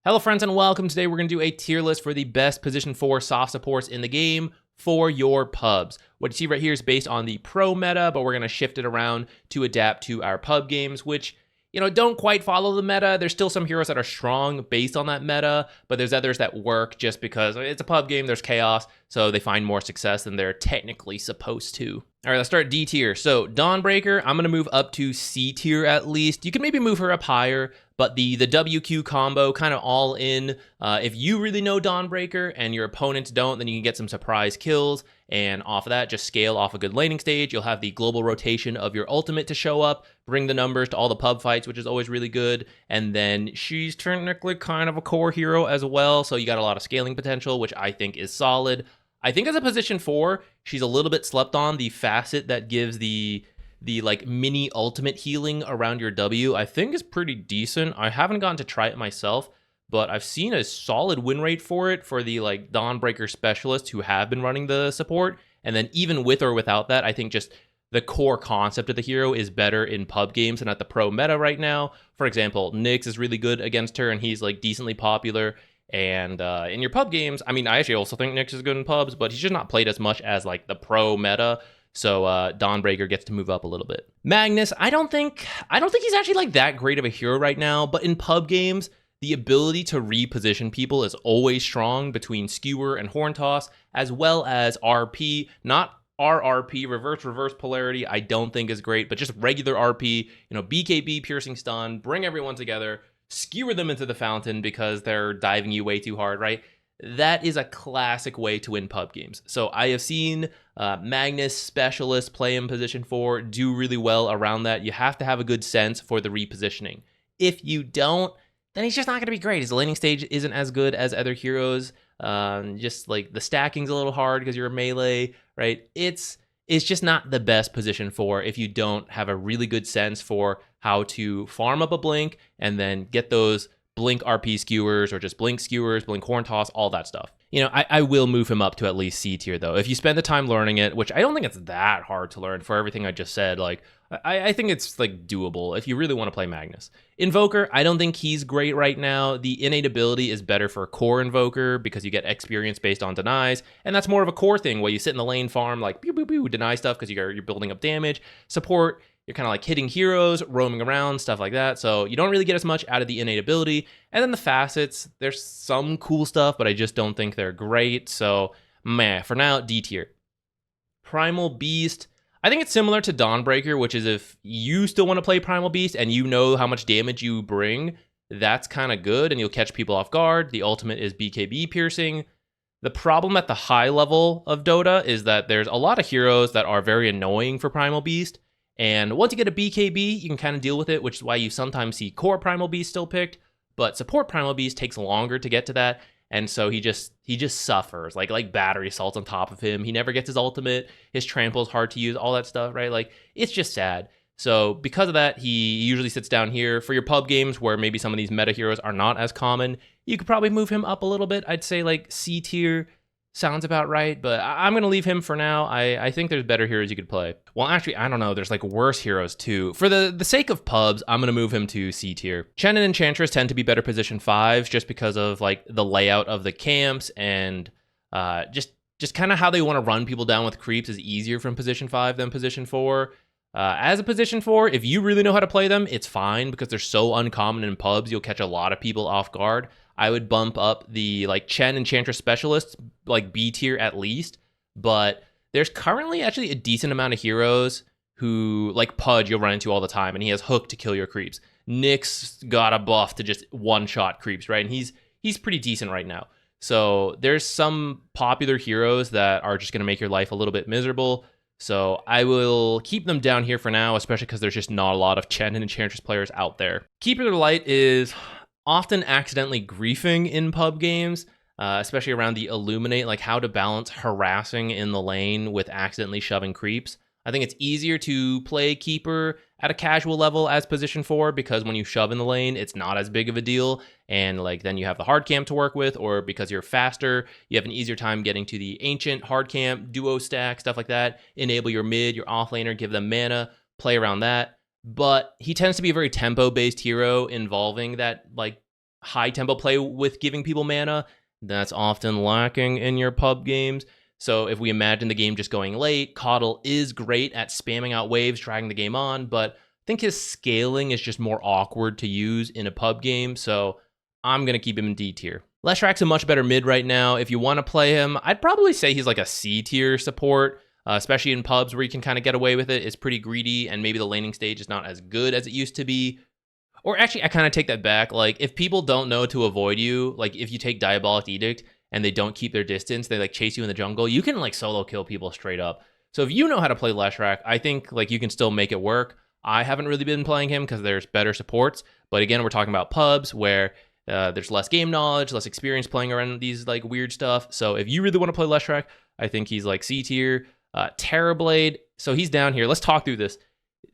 Hello friends and welcome. Today we're going to do a tier list for the best position 4 soft supports in the game for your pubs. What you see right here is based on the pro meta, but we're going to shift it around to adapt to our pub games, which, don't quite follow the meta. There's still some heroes that are strong based on that meta, but there's others that work just because it's a pub game, there's chaos, so they find more success than they're technically supposed to. All right, let's start D tier. So Dawnbreaker, I'm going to move up to C tier at least. You can maybe move her up higher, but the WQ combo, kind of all in. If you really know Dawnbreaker and your opponents don't, then you can get some surprise kills. And off of that, just scale off a good laning stage. You'll have the global rotation of your ultimate to show up, bring the numbers to all the pub fights, which is always really good. And then she's technically kind of a core hero as well, so you got a lot of scaling potential, which I think is solid. I think as a position 4, she's a little bit slept on. The facet that gives the like mini ultimate healing around your W, I think is pretty decent. I haven't gotten to try it myself, but I've seen a solid win rate for it for the like Dawnbreaker specialists who have been running the support. And then even with or without that, I think just the core concept of the hero is better in pub games than at the pro meta right now. For example, Nyx is really good against her and he's like decently popular. And in your pub games, I mean, I actually also think Nyx is good in pubs, but he's just not played as much as like the pro meta. So Dawnbreaker gets to move up a little bit. Magnus, I don't think he's actually like that great of a hero right now, but in pub games, the ability to reposition people is always strong between Skewer and Horn Toss, as well as RP, not RRP, reverse polarity, I don't think is great, but just regular RP, BKB, piercing stun, bring everyone together, skewer them into the fountain because they're diving you way too hard, right? That is a classic way to win pub games. So I have seen Magnus specialists play in position 4, do really well around that. You have to have a good sense for the repositioning. If you don't, then he's just not going to be great. His laning stage isn't as good as other heroes. Just like the stacking's a little hard because you're a melee, right? It's just not the best position 4 if you don't have a really good sense for how to farm up a blink and then get those blink RP skewers or just blink skewers, blink horn toss, all that stuff. I will move him up to at least C tier though. If you spend the time learning it, which I don't think it's that hard to learn for everything I just said, like I think it's like doable if you really want to play Magnus. Invoker, I don't think he's great right now. The innate ability is better for core Invoker because you get experience based on denies, and that's more of a core thing where you sit in the lane farm like pew pew pew, deny stuff because you're building up damage. Support, you're kind of like hitting heroes, roaming around, stuff like that. So you don't really get as much out of the innate ability. And then the facets, there's some cool stuff, but I just don't think they're great. So, for now, D tier. Primal Beast, I think it's similar to Dawnbreaker, which is if you still want to play Primal Beast and you know how much damage you bring, that's kind of good and you'll catch people off guard. The ultimate is BKB piercing. The problem at the high level of Dota is that there's a lot of heroes that are very annoying for Primal Beast. And once you get a BKB, you can kind of deal with it, which is why you sometimes see core Primal Beast still picked, but support Primal Beast takes longer to get to that, and so he just suffers, like battery assaults on top of him. He never gets his ultimate, his trample is hard to use, all that stuff, right? Like, it's just sad. So because of that, he usually sits down here. For your pub games where maybe some of these meta heroes are not as common, you could probably move him up a little bit. I'd say like C tier. Sounds about right, but I'm going to leave him for now. I think there's better heroes you could play. Well, actually, I don't know. There's like worse heroes too. For the sake of pubs, I'm going to move him to C tier. Chen and Enchantress tend to be better position 5s just because of like the layout of the camps and just kind of how they want to run people down with creeps is easier from position 5 than position 4. As a position 4, if you really know how to play them, it's fine because they're so uncommon in pubs. You'll catch a lot of people off guard. I would bump up the like Chen Enchantress specialists, like B tier at least, but there's currently actually a decent amount of heroes who like Pudge you'll run into all the time, and he has hook to kill your creeps. Nyx got a buff to just one-shot creeps, right? And he's pretty decent right now. So there's some popular heroes that are just going to make your life a little bit miserable. So I will keep them down here for now, especially because there's just not a lot of Chen and Enchantress players out there. Keeper of the Light is often accidentally griefing in pub games, especially around the Illuminate, like how to balance harassing in the lane with accidentally shoving creeps. I think it's easier to play Keeper at a casual level as position 4 because when you shove in the lane, it's not as big of a deal. And like then you have the hard camp to work with, or because you're faster, you have an easier time getting to the ancient hard camp, duo stack, stuff like that. Enable your mid, your offlaner, give them mana, play around that. But he tends to be a very tempo-based hero involving that like high tempo play with giving people mana. That's often lacking in your pub games. So if we imagine the game just going late, Coddle is great at spamming out waves, dragging the game on, but I think his scaling is just more awkward to use in a pub game, so I'm going to keep him in D tier. Leshrak's a much better mid right now. If you want to play him, I'd probably say he's like a C tier support, especially in pubs where you can kind of get away with it. It's pretty greedy, and maybe the laning stage is not as good as it used to be. Or actually, I kind of take that back. Like, if people don't know to avoid you, like if you take Diabolic Edict and they don't keep their distance, they like chase you in the jungle, you can like solo kill people straight up. So if you know how to play Leshrak, I think like you can still make it work. I haven't really been playing him because there's better supports. But again, we're talking about pubs where there's less game knowledge, less experience playing around these like weird stuff. So if you really want to play Leshrak, I think he's like C tier. Terrorblade, so he's down here. Let's talk through this.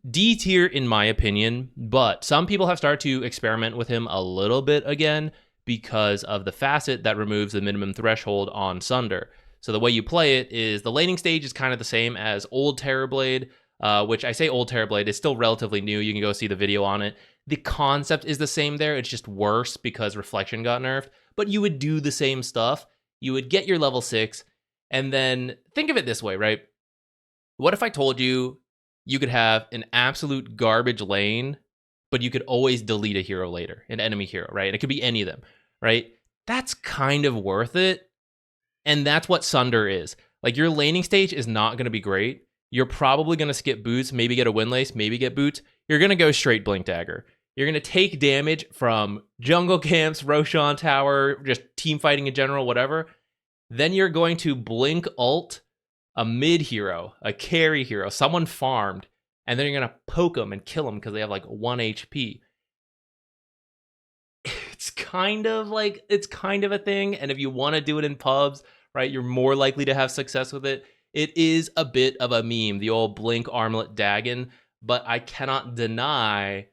D tier in my opinion, but some people have started to experiment with him a little bit again because of the facet that removes the minimum threshold on Sunder. So the way you play it is the laning stage is kind of the same as old Terrorblade, which I say old Terrorblade is still relatively new. You can go see the video on it. The concept is the same there. It's just worse because Reflection got nerfed, but you would do the same stuff. You would get your level 6, and then think of it this way, right? What if I told you you could have an absolute garbage lane, but you could always delete a hero later, an enemy hero, right? It could be any of them, right? That's kind of worth it. And that's what Sunder is. Like, your laning stage is not going to be great. You're probably going to skip boots, maybe get a Windlace, maybe get boots. You're going to go straight Blink Dagger. You're going to take damage from jungle camps, Roshan Tower, just team fighting in general, whatever. Then you're going to blink ult a mid hero, a carry hero, someone farmed, and then you're going to poke them and kill them because they have like 1 HP. It's kind of a thing. And if you want to do it in pubs, right, you're more likely to have success with it. It is a bit of a meme, the old blink armlet Dagon, but I cannot deny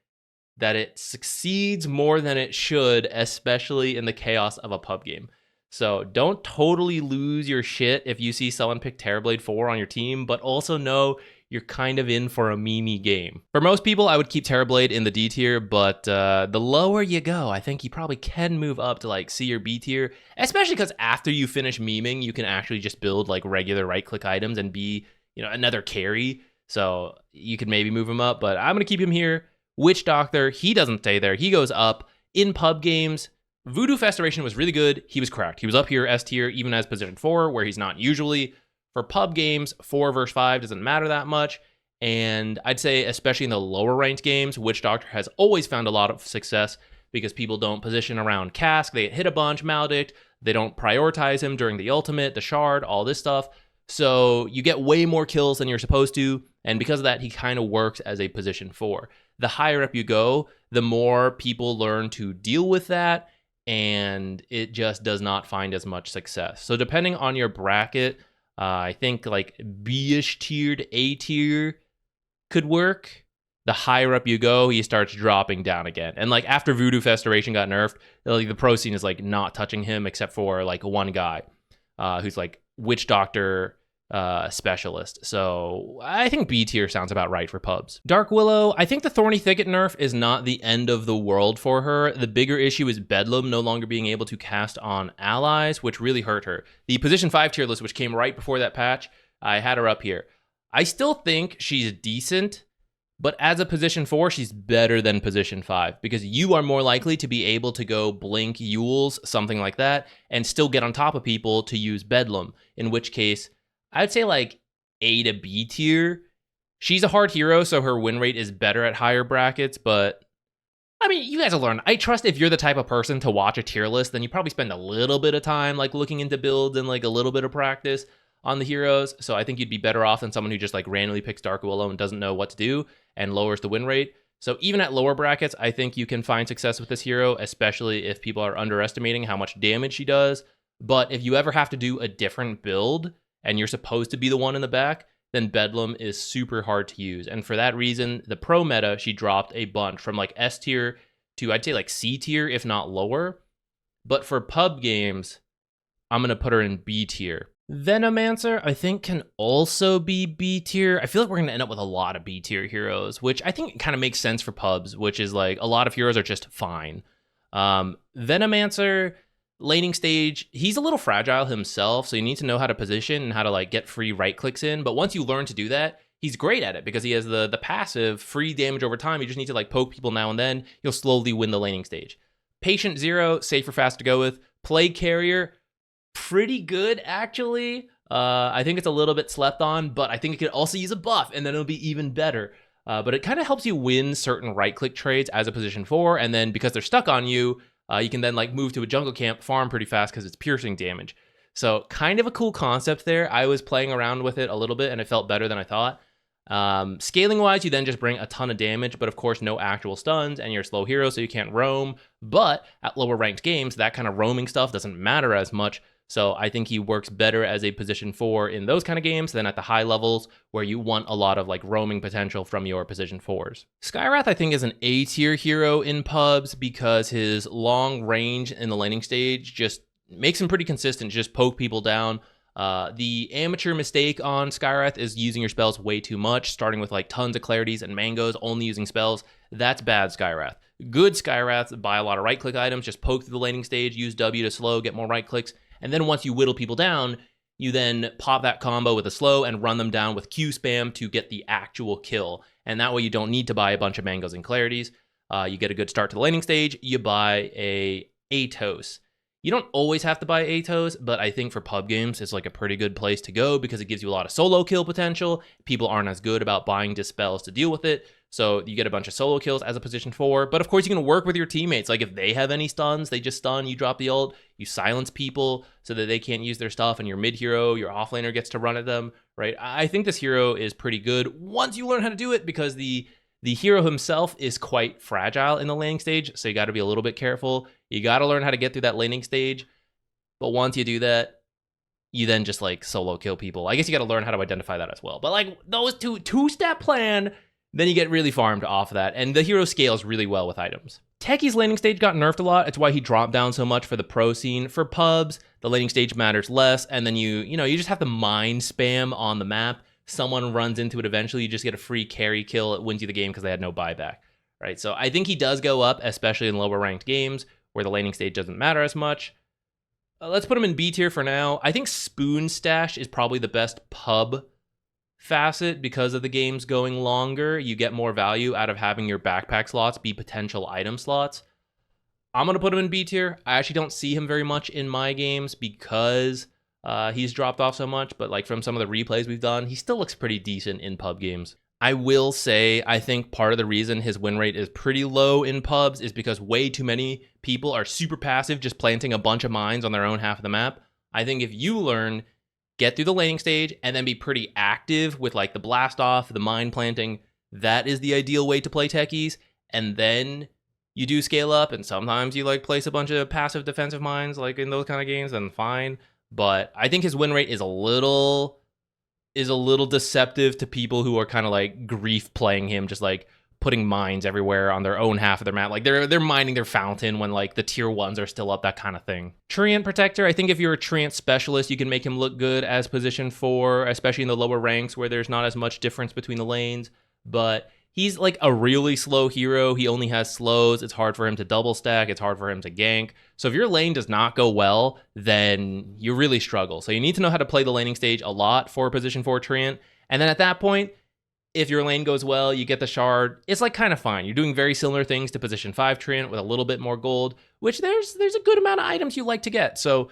that it succeeds more than it should, especially in the chaos of a pub game. So don't totally lose your shit if you see someone pick Terrorblade 4 on your team, but also know you're kind of in for a meme game. For most people, I would keep Terrorblade in the D tier, but the lower you go, I think you probably can move up to like C or B tier, especially because after you finish meming, you can actually just build like regular right-click items and be, you know, another carry. So you could maybe move him up, but I'm going to keep him here. Witch Doctor, he doesn't stay there. He goes up. In pub games, Voodoo Festration was really good. He was cracked. He was up here S tier, even as position 4, where he's not usually. For pub games, 4 versus 5 doesn't matter that much. And I'd say, especially in the lower ranked games, Witch Doctor has always found a lot of success because people don't position around Cask. They hit a bunch, Maledict. They don't prioritize him during the ultimate, the shard, all this stuff. So you get way more kills than you're supposed to. And because of that, he kind of works as a position 4. The higher up you go, the more people learn to deal with that, and it just does not find as much success. So depending on your bracket, I think like B-ish tier to A tier could work. The higher up you go, he starts dropping down again. And like after Voodoo Festration got nerfed, like the pro scene is like not touching him except for like one guy who's like Witch Doctor specialist. So I think B tier sounds about right for pubs. Dark Willow, I think the Thorny Thicket nerf is not the end of the world for her. The bigger issue is Bedlam no longer being able to cast on allies, which really hurt her. The position 5 tier list, which came right before that patch, I had her up here. I still think she's decent, but as a position 4, she's better than position 5 because you are more likely to be able to go blink Yules, something like that, and still get on top of people to use Bedlam, in which case I'd say like A to B tier. She's a hard hero, so her win rate is better at higher brackets, but I mean, you guys will learn. I trust if you're the type of person to watch a tier list, then you probably spend a little bit of time like looking into builds and like a little bit of practice on the heroes. So I think you'd be better off than someone who just like randomly picks Dark Willow and doesn't know what to do and lowers the win rate. So even at lower brackets, I think you can find success with this hero, especially if people are underestimating how much damage she does. But if you ever have to do a different build and you're supposed to be the one in the back, then Bedlam is super hard to use. And for that reason, the pro meta, she dropped a bunch from like S tier to I'd say like C tier, if not lower. But for pub games, I'm going to put her in B tier. Venomancer, I think, can also be B tier. I feel like we're going to end up with a lot of B tier heroes, which I think kind of makes sense for pubs, which is like a lot of heroes are just fine. Venomancer, laning stage, he's a little fragile himself, so you need to know how to position and how to like get free right clicks in. But once you learn to do that, he's great at it because he has the passive free damage over time. You just need to like poke people now and then. You'll slowly win the laning stage. Patient 0, safe or fast to go with. Plague Carrier, pretty good actually. I think it's a little bit slept on, but I think it could also use a buff, and then it'll be even better. But it kind of helps you win certain right-click trades as a position 4, and then because they're stuck on you, you can then like move to a jungle camp, farm pretty fast because it's piercing damage. So kind of a cool concept there. I was playing around with it a little bit, and it felt better than I thought. Scaling-wise, you then just bring a ton of damage, but of course no actual stuns, and you're a slow hero, so you can't roam. But at lower-ranked games, that kind of roaming stuff doesn't matter as much. So I think he works better as a position 4 in those kind of games than at the high levels where you want a lot of like roaming potential from your position 4s. Skywrath I think is an A tier hero in pubs because his long range in the laning stage just makes him pretty consistent, just poke people down. The amateur mistake on Skywrath is using your spells way too much, starting with like tons of clarities and mangoes, only using spells. That's bad Skywrath. Good Skywrath, buy a lot of right click items, just poke through the laning stage, use W to slow, get more right clicks. And then once you whittle people down, you then pop that combo with a slow and run them down with Q spam to get the actual kill. And that way you don't need to buy a bunch of mangoes and clarities. You get a good start to the laning stage, you buy a Atos. You don't always have to buy Atos, but I think for pub games, it's like a pretty good place to go because it gives you a lot of solo kill potential. People aren't as good about buying dispels to deal with it. So you get a bunch of solo kills as a position 4, but of course you can work with your teammates. Like if they have any stuns, they just stun, you drop the ult, you silence people so that they can't use their stuff, and your mid hero, your offlaner gets to run at them, right? I think this hero is pretty good once you learn how to do it because the hero himself is quite fragile in the laning stage, so you got to be a little bit careful. You got to learn how to get through that laning stage, but once you do that, you then just like solo kill people. I guess you got to learn how to identify that as well. But like those two-step plan, then you get really farmed off of that, and the hero scales really well with items. Techie's laning stage got nerfed a lot. It's why he dropped down so much for the pro scene. For pubs, the laning stage matters less, and then you just have to mind spam on the map. Someone runs into it eventually, you just get a free carry kill. It wins you the game because they had no buyback, right? So I think he does go up, especially in lower ranked games where the laning stage doesn't matter as much. Let's put him in B tier for now. I think Spoon Stash is probably the best pub facet because of the games going longer. You get more value out of having your backpack slots be potential item slots. I'm going to put him in B tier. I actually don't see him very much in my games because he's dropped off so much, but like from some of the replays we've done, he still looks pretty decent in pub games. I will say, I think part of the reason his win rate is pretty low in pubs is because way too many people are super passive, just planting a bunch of mines on their own half of the map. I think if you learn, get through the laning stage, and then be pretty active with like the blast off, the mine planting, that is the ideal way to play techies. And then you do scale up, and sometimes you like place a bunch of passive defensive mines like in those kind of games, then fine. But I think his win rate is a little deceptive to people who are kind of like grief playing him, just like putting mines everywhere on their own half of their map. Like they're mining their fountain when like the tier 1s are still up, that kind of thing. Treant Protector, I think if you're a Treant specialist, you can make him look good as position 4, especially in the lower ranks where there's not as much difference between the lanes. But he's like a really slow hero. He only has slows. It's hard for him to double stack. It's hard for him to gank. So if your lane does not go well, then you really struggle. So you need to know how to play the laning stage a lot for position 4 Treant. And then at that point, if your lane goes well, you get the shard, it's like kind of fine. You're doing very similar things to position 5 Treant with a little bit more gold, which there's a good amount of items you like to get. So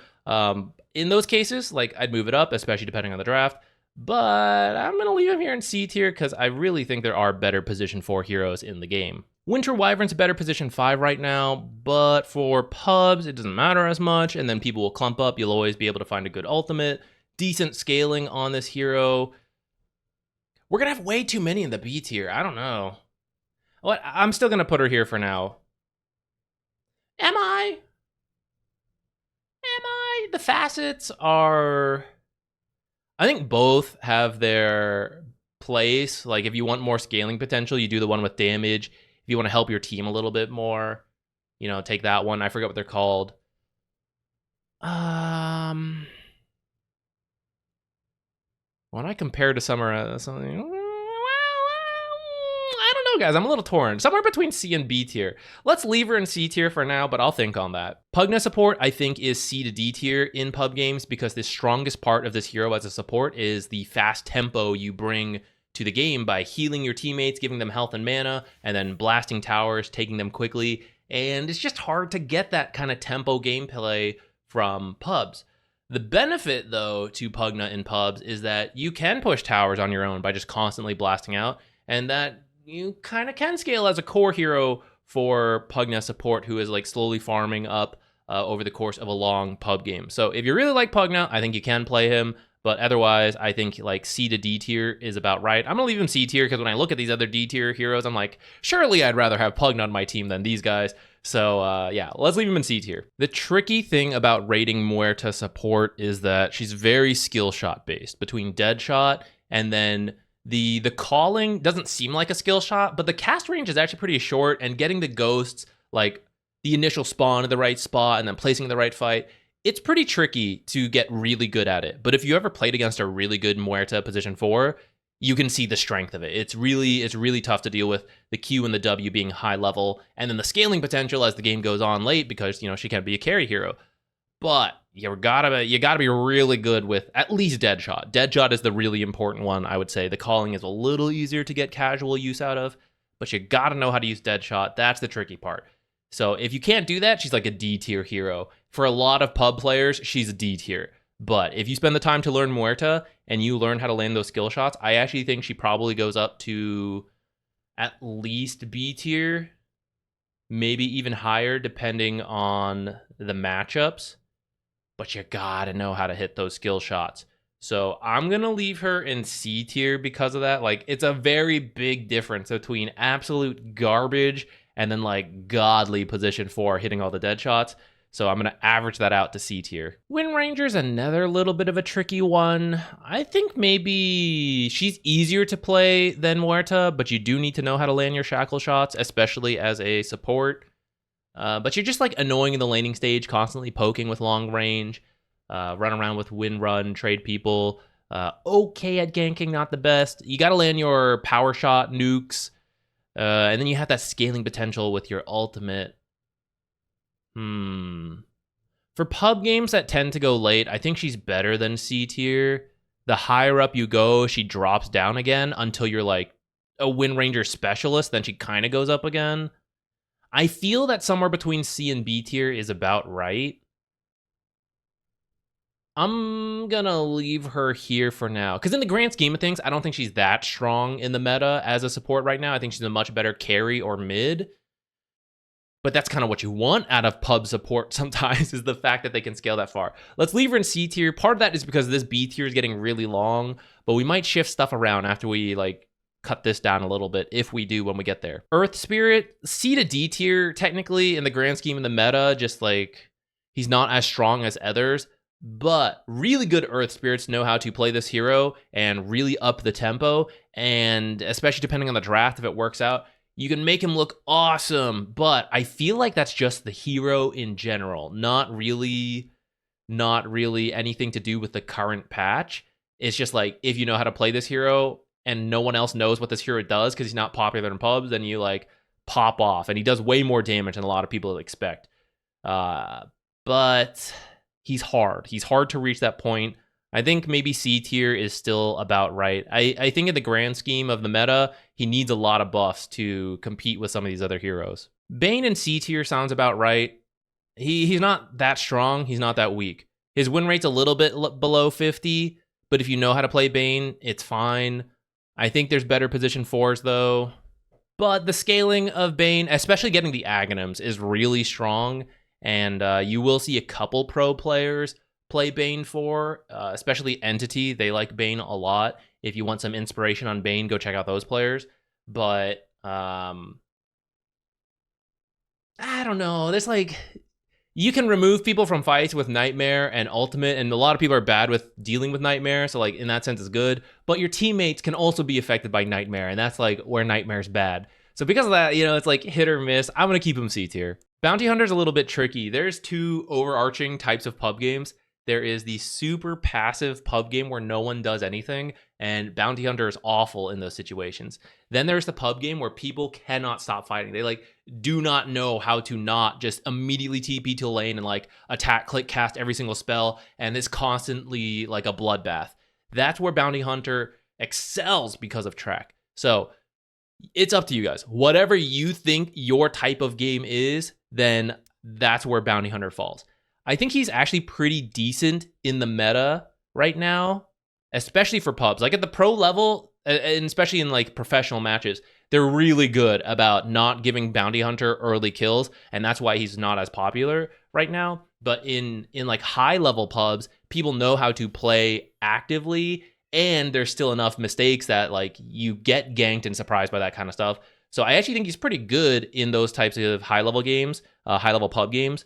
in those cases, like I'd move it up, especially depending on the draft. But I'm going to leave him here in C tier because I really think there are better position 4 heroes in the game. Winter Wyvern's a better position 5 right now, but for pubs, it doesn't matter as much, and then people will clump up. You'll always be able to find a good ultimate. Decent scaling on this hero. We're going to have way too many in the B tier. I don't know. What? I'm still going to put her here for now. Am I? The facets are... I think both have their place. Like if you want more scaling potential, you do the one with damage. If you want to help your team a little bit more, take that one. I forget what they're called. When I compare to something, well, I don't know, guys, I'm a little torn. Somewhere between C and B tier. Let's leave her in C tier for now, but I'll think on that. Pugna support, I think, is C to D tier in pub games because the strongest part of this hero as a support is the fast tempo you bring to the game by healing your teammates, giving them health and mana, and then blasting towers, taking them quickly. And it's just hard to get that kind of tempo gameplay from pubs. The benefit, though, to Pugna in pubs is that you can push towers on your own by just constantly blasting out, and that you kind of can scale as a core hero for Pugna support who is like slowly farming up over the course of a long pub game. So if you really like Pugna, I think you can play him. But otherwise, I think like C to D tier is about right. I'm going to leave him C tier because when I look at these other D tier heroes, I'm like, surely I'd rather have Pugna on my team than these guys. So yeah, let's leave him in C tier. The tricky thing about rating Muerta support is that she's very skill shot based between Deadshot and then the calling doesn't seem like a skill shot, but the cast range is actually pretty short, and getting the ghosts, like the initial spawn at the right spot and then placing in the right fight, it's pretty tricky to get really good at it. But if you ever played against a really good Muerta position 4, you can see the strength of it. It's really tough to deal with the Q and the W being high level, and then the scaling potential as the game goes on late because, you know, she can be a carry hero. But you gotta be really good with at least Deadshot. Deadshot is the really important one, I would say. The calling is a little easier to get casual use out of, but you gotta know how to use Deadshot. That's the tricky part. So if you can't do that, she's like a D tier hero. For a lot of pub players, she's a D tier. But if you spend the time to learn Muerta and you learn how to land those skill shots, I actually think she probably goes up to at least B tier, maybe even higher depending on the matchups. But you gotta know how to hit those skill shots. So I'm gonna leave her in C tier because of that. Like, it's a very big difference between absolute garbage and then like godly position 4 hitting all the dead shots. So I'm going to average that out to C tier. Wind Ranger's another little bit of a tricky one. I think maybe she's easier to play than Muerta, but you do need to know how to land your shackle shots, especially as a support. But you're just like annoying in the laning stage, constantly poking with long range, run around with wind run, trade people. Okay at ganking, not the best. You got to land your power shot nukes. And then you have that scaling potential with your ultimate. For pub games that tend to go late, I think she's better than C tier. The higher up you go, she drops down again until you're like a Wind Ranger specialist, then she kind of goes up again. I feel that somewhere between C and B tier is about right. I'm gonna leave her here for now, because in the grand scheme of things, I don't think she's that strong in the meta as a support right now. I think she's a much better carry or mid. But that's kind of what you want out of pub support sometimes, is the fact that they can scale that far. Let's leave her in C tier. Part of that is because this B tier is getting really long, but we might shift stuff around after we like cut this down a little bit, if we do when we get there. Earth Spirit, C to D tier, technically in the grand scheme of the meta, just like he's not as strong as others. But really good Earth Spirits know how to play this hero and really up the tempo, and especially depending on the draft, if it works out, you can make him look awesome. But I feel like that's just the hero in general, not really anything to do with the current patch. It's just like, if you know how to play this hero and no one else knows what this hero does because he's not popular in pubs, then you like pop off, and he does way more damage than a lot of people expect. But he's hard to reach that point. I think maybe C tier is still about right. I think in the grand scheme of the meta, he needs a lot of buffs to compete with some of these other heroes. Bane in C tier sounds about right. He's not that strong. He's not that weak. His win rate's a little bit below 50, but if you know how to play Bane, it's fine. I think there's better position 4s though. But the scaling of Bane, especially getting the Aghanims, is really strong. And you will see a couple pro players play Bane for, especially Entity. They like Bane a lot. If you want some inspiration on Bane, go check out those players. But I don't know. There's like, you can remove people from fights with Nightmare and Ultimate, and a lot of people are bad with dealing with Nightmare, so like in that sense it's good. But your teammates can also be affected by Nightmare, and that's like where Nightmare's bad. So because of that, you know, it's like hit or miss. I'm gonna keep him C tier. Bounty Hunter's a little bit tricky. There's two overarching types of pub games. there is the super passive pub game where no one does anything, and Bounty Hunter is awful in those situations. Then there's the pub game where people cannot stop fighting. They like do not know how to not just immediately TP to a lane and like attack, click, cast every single spell, and it's constantly like a bloodbath. That's where Bounty Hunter excels because of track. So it's up to you guys. Whatever you think your type of game is, then that's where Bounty Hunter falls. I think he's actually pretty decent in the meta right now, especially for pubs. Like at the pro level, and especially in like professional matches, they're really good about not giving Bounty Hunter early kills, and that's why he's not as popular right now. But in like high level pubs, people know how to play actively, and there's still enough mistakes that like you get ganked and surprised by that kind of stuff. So I actually think he's pretty good in those types of high level games, high level pub games.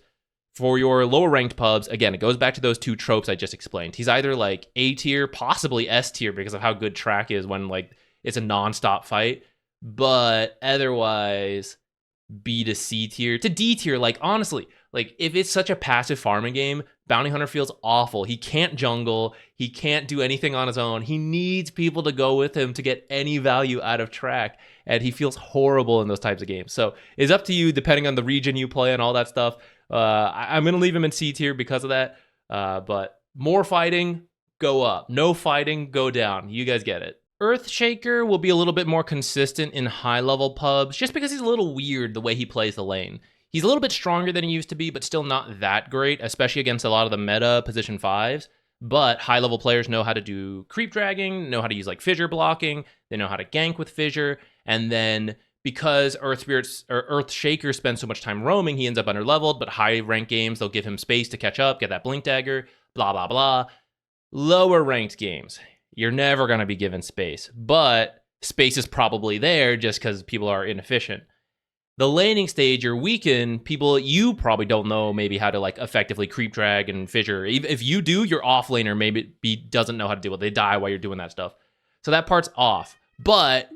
For your lower ranked pubs, again, it goes back to those two tropes I just explained. He's either like A tier, possibly S tier because of how good track is when like it's a nonstop fight, but otherwise B to C tier to D tier. Like honestly, like if it's such a passive farming game, Bounty Hunter feels awful. He can't jungle. He can't do anything on his own. He needs people to go with him to get any value out of track, and he feels horrible in those types of games. So it's up to you, depending on the region you play and all that stuff. I'm going to leave him in C tier because of that. But more fighting, go up. No fighting, go down. You guys get it. Earthshaker will be a little bit more consistent in high-level pubs just because he's a little weird the way he plays the lane. He's a little bit stronger than he used to be, but still not that great, especially against a lot of the meta position 5s. But high-level players know how to do creep dragging, know how to use like fissure blocking, they know how to gank with fissure, and then because Earthshaker spends so much time roaming, he ends up underleveled, but high rank games, they'll give him space to catch up, get that blink dagger, blah, blah, blah. Lower ranked games, you're never going to be given space, but space is probably there just because people are inefficient. The laning stage, you're weakened, people, you probably don't know maybe how to like effectively creep drag and fissure. If you do, your off laner maybe doesn't know how to do it. They die while you're doing that stuff. So that part's off. But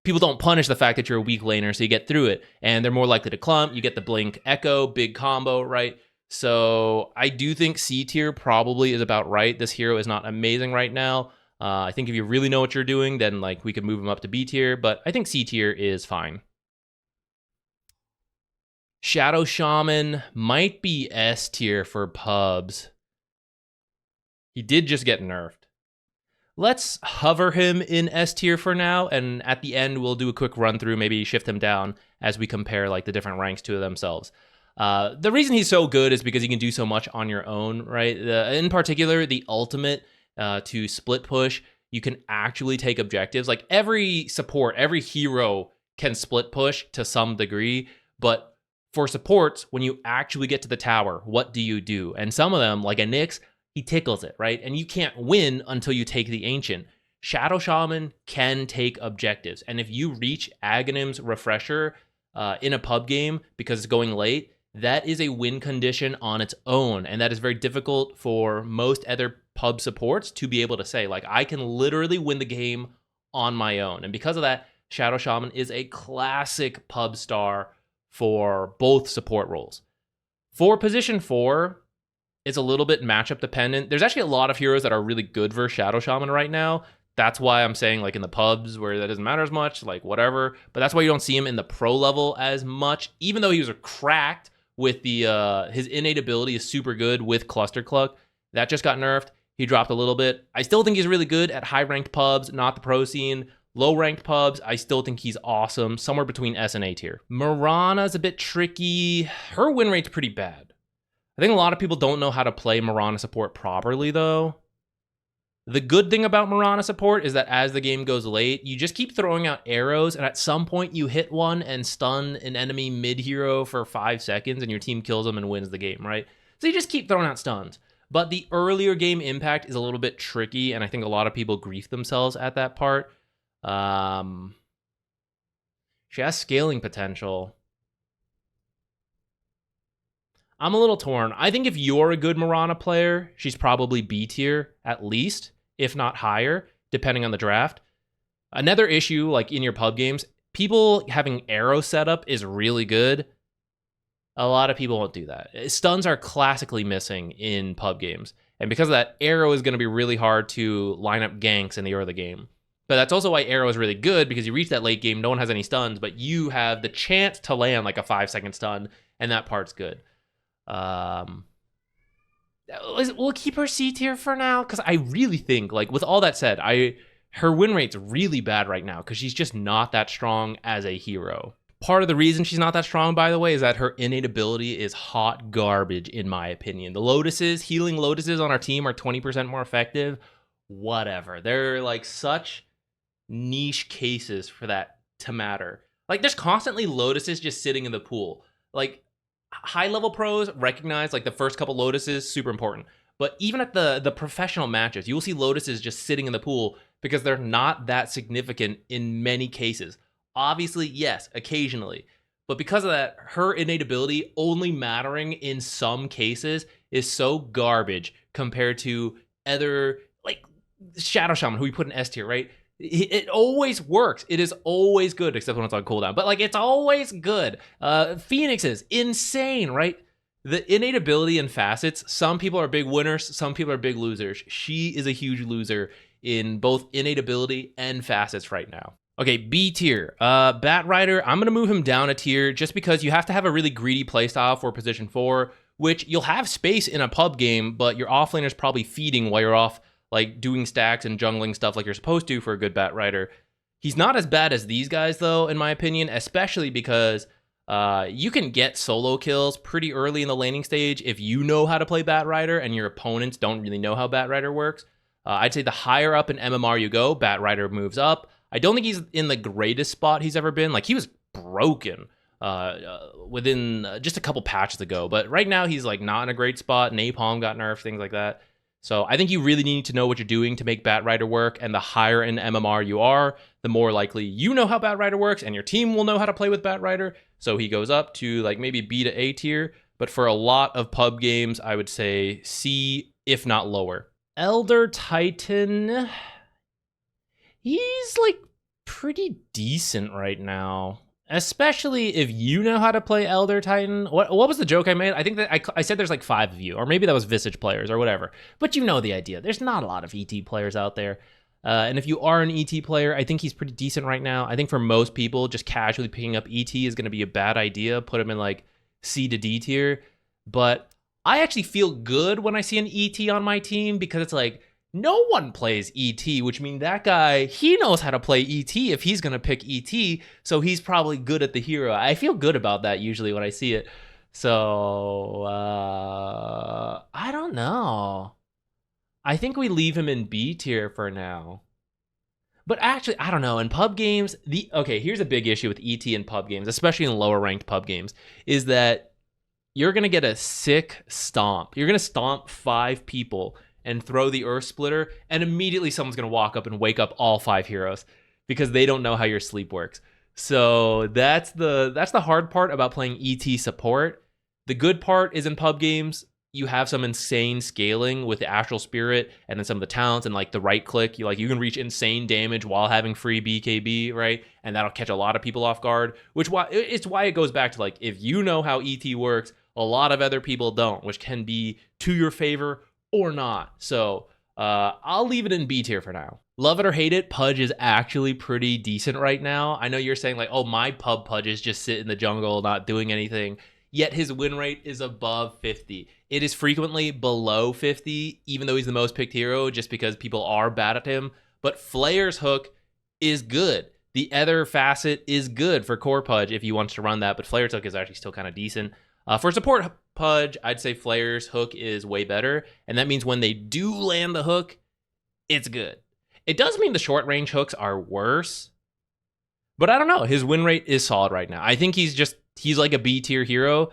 people don't punish the fact that you're a weak laner, so you get through it. And they're more likely to clump. You get the blink echo, big combo, right? So I do think C tier probably is about right. This hero is not amazing right now. I think if you really know what you're doing, then like we could move him up to B tier. But I think C tier is fine. Shadow Shaman might be S tier for pubs. He did just get nerfed. Let's hover him in S tier for now, and at the end we'll do a quick run through, maybe shift him down as we compare like the different ranks to themselves. The reason he's so good is because he can do so much on your own, right? In particular, the ultimate to split push, you can actually take objectives. Like every support, every hero can split push to some degree, but for supports, when you actually get to the tower, what do you do? And some of them, like a Nyx, he tickles it, right? And you can't win until you take the Ancient. Shadow Shaman can take objectives. And if you reach Aghanim's Refresher in a pub game because it's going late, that is a win condition on its own. And that is very difficult for most other pub supports to be able to say, like, I can literally win the game on my own. And because of that, Shadow Shaman is a classic pub star for both support roles. For position 4, it's a little bit matchup dependent. There's actually a lot of heroes that are really good for Shadow Shaman right now. That's why I'm saying like in the pubs where that doesn't matter as much, like whatever. But that's why you don't see him in the pro level as much, even though he was cracked with the his innate ability is super good with Cluster Cluck. That just got nerfed. He dropped a little bit. I still think he's really good at high ranked pubs, not the pro scene. Low ranked pubs, I still think he's awesome, somewhere between S and A tier. Mirana's a bit tricky. Her win rate's pretty bad. I think a lot of people don't know how to play Mirana support properly, though. The good thing about Mirana support is that as the game goes late, you just keep throwing out arrows, and at some point you hit one and stun an enemy mid-hero for 5 seconds, and your team kills them and wins the game, right? So you just keep throwing out stuns. But the earlier game impact is a little bit tricky, and I think a lot of people grief themselves at that part. She has scaling potential. I'm a little torn. I think if you're a good Mirana player, she's probably B tier at least, if not higher, depending on the draft. Another issue, like in your pub games, people having arrow setup is really good. A lot of people won't do that. Stuns are classically missing in pub games. And because of that, arrow is going to be really hard to line up ganks in the early game. But that's also why arrow is really good, because you reach that late game, no one has any stuns, but you have the chance to land like a 5-second stun, and that part's good. We'll keep her C tier for now, because I really think, like, with all that said, her win rate's really bad right now, because she's just not that strong as a hero. Part of the reason she's not that strong, by the way, is that her innate ability is hot garbage, in my opinion. The Lotuses, healing Lotuses on our team are 20% more effective. Whatever. They're, like, such niche cases for that to matter. Like, there's constantly Lotuses just sitting in the pool. Like, high-level pros recognize, like, the first couple Lotuses, super important. But even at the professional matches, you will see Lotuses just sitting in the pool because they're not that significant in many cases. Obviously, yes, occasionally. But because of that, her innate ability only mattering in some cases is so garbage compared to other, like, Shadow Shaman, who we put in S tier, right? It always works. It is always good, except when it's on cooldown. But, like, it's always good. Phoenix is insane, right? The innate ability and facets, some people are big winners, some people are big losers. She is a huge loser in both innate ability and facets right now. Okay, B tier. Bat Rider, I'm going to move him down a tier just because you have to have a really greedy playstyle for position 4, which you'll have space in a pub game, but your offlaner's probably feeding while you're off, like, doing stacks and jungling stuff like you're supposed to for a good Bat Rider. He's not as bad as these guys, though, in my opinion, especially because you can get solo kills pretty early in the laning stage if you know how to play Bat Rider and your opponents don't really know how Bat Rider works. I'd say the higher up in MMR you go, Bat Rider moves up. I don't think he's in the greatest spot he's ever been. Like, he was broken within just a couple patches ago. But right now, he's, like, not in a great spot. Napalm got nerfed, things like that. So I think you really need to know what you're doing to make Bat Rider work. And the higher in MMR you are, the more likely you know how Bat Rider works. And your team will know how to play with Bat Rider. So he goes up to, like, maybe B to A tier. But for a lot of pub games, I would say C, if not lower. Elder Titan... he's, like, pretty decent right now, especially if you know how to play Elder Titan. What was the joke I made? I think that I said there's like 5 of you, or maybe that was Visage players or whatever. But you know the idea. There's not a lot of ET players out there. And if you are an ET player, I think he's pretty decent right now. I think for most people, just casually picking up ET is going to be a bad idea. Put him in, like, C to D tier. But I actually feel good when I see an ET on my team because it's like, no one plays ET, which means that guy, he knows how to play ET if he's going to pick ET, so he's probably good at the hero. I feel good about that usually when I see it. So, I don't know. I think we leave him in B tier for now. But actually, I don't know. In pub games, okay, here's a big issue with ET in pub games, especially in lower ranked pub games, is that you're going to get a sick stomp. You're going to stomp 5 people and throw the Earth Splitter, and immediately someone's going to walk up and wake up all 5 heroes because they don't know how your sleep works. So that's the hard part about playing ET support. The good part is in pub games, you have some insane scaling with the Astral Spirit and then some of the talents and, like, the right click. You can reach insane damage while having free BKB, right? And that'll catch a lot of people off guard, it's why it goes back to, like, if you know how ET works, a lot of other people don't, which can be to your favor or not. So I'll leave it in B tier for now. Love it or hate it, Pudge is actually pretty decent right now. I know you're saying, like, oh, my pub Pudges just sit in the jungle not doing anything, yet his win rate is above 50. It is frequently below 50, even though he's the most picked hero, just because people are bad at him. But Flare's hook is good. The other facet is good for core Pudge if he wants to run that, but Flare's hook is actually still kind of decent. For support Pudge, I'd say Flare's hook is way better, and that means when they do land the hook, it's good. It does mean the short range hooks are worse, but I don't know. His win rate is solid right now. I think he's like a B tier hero.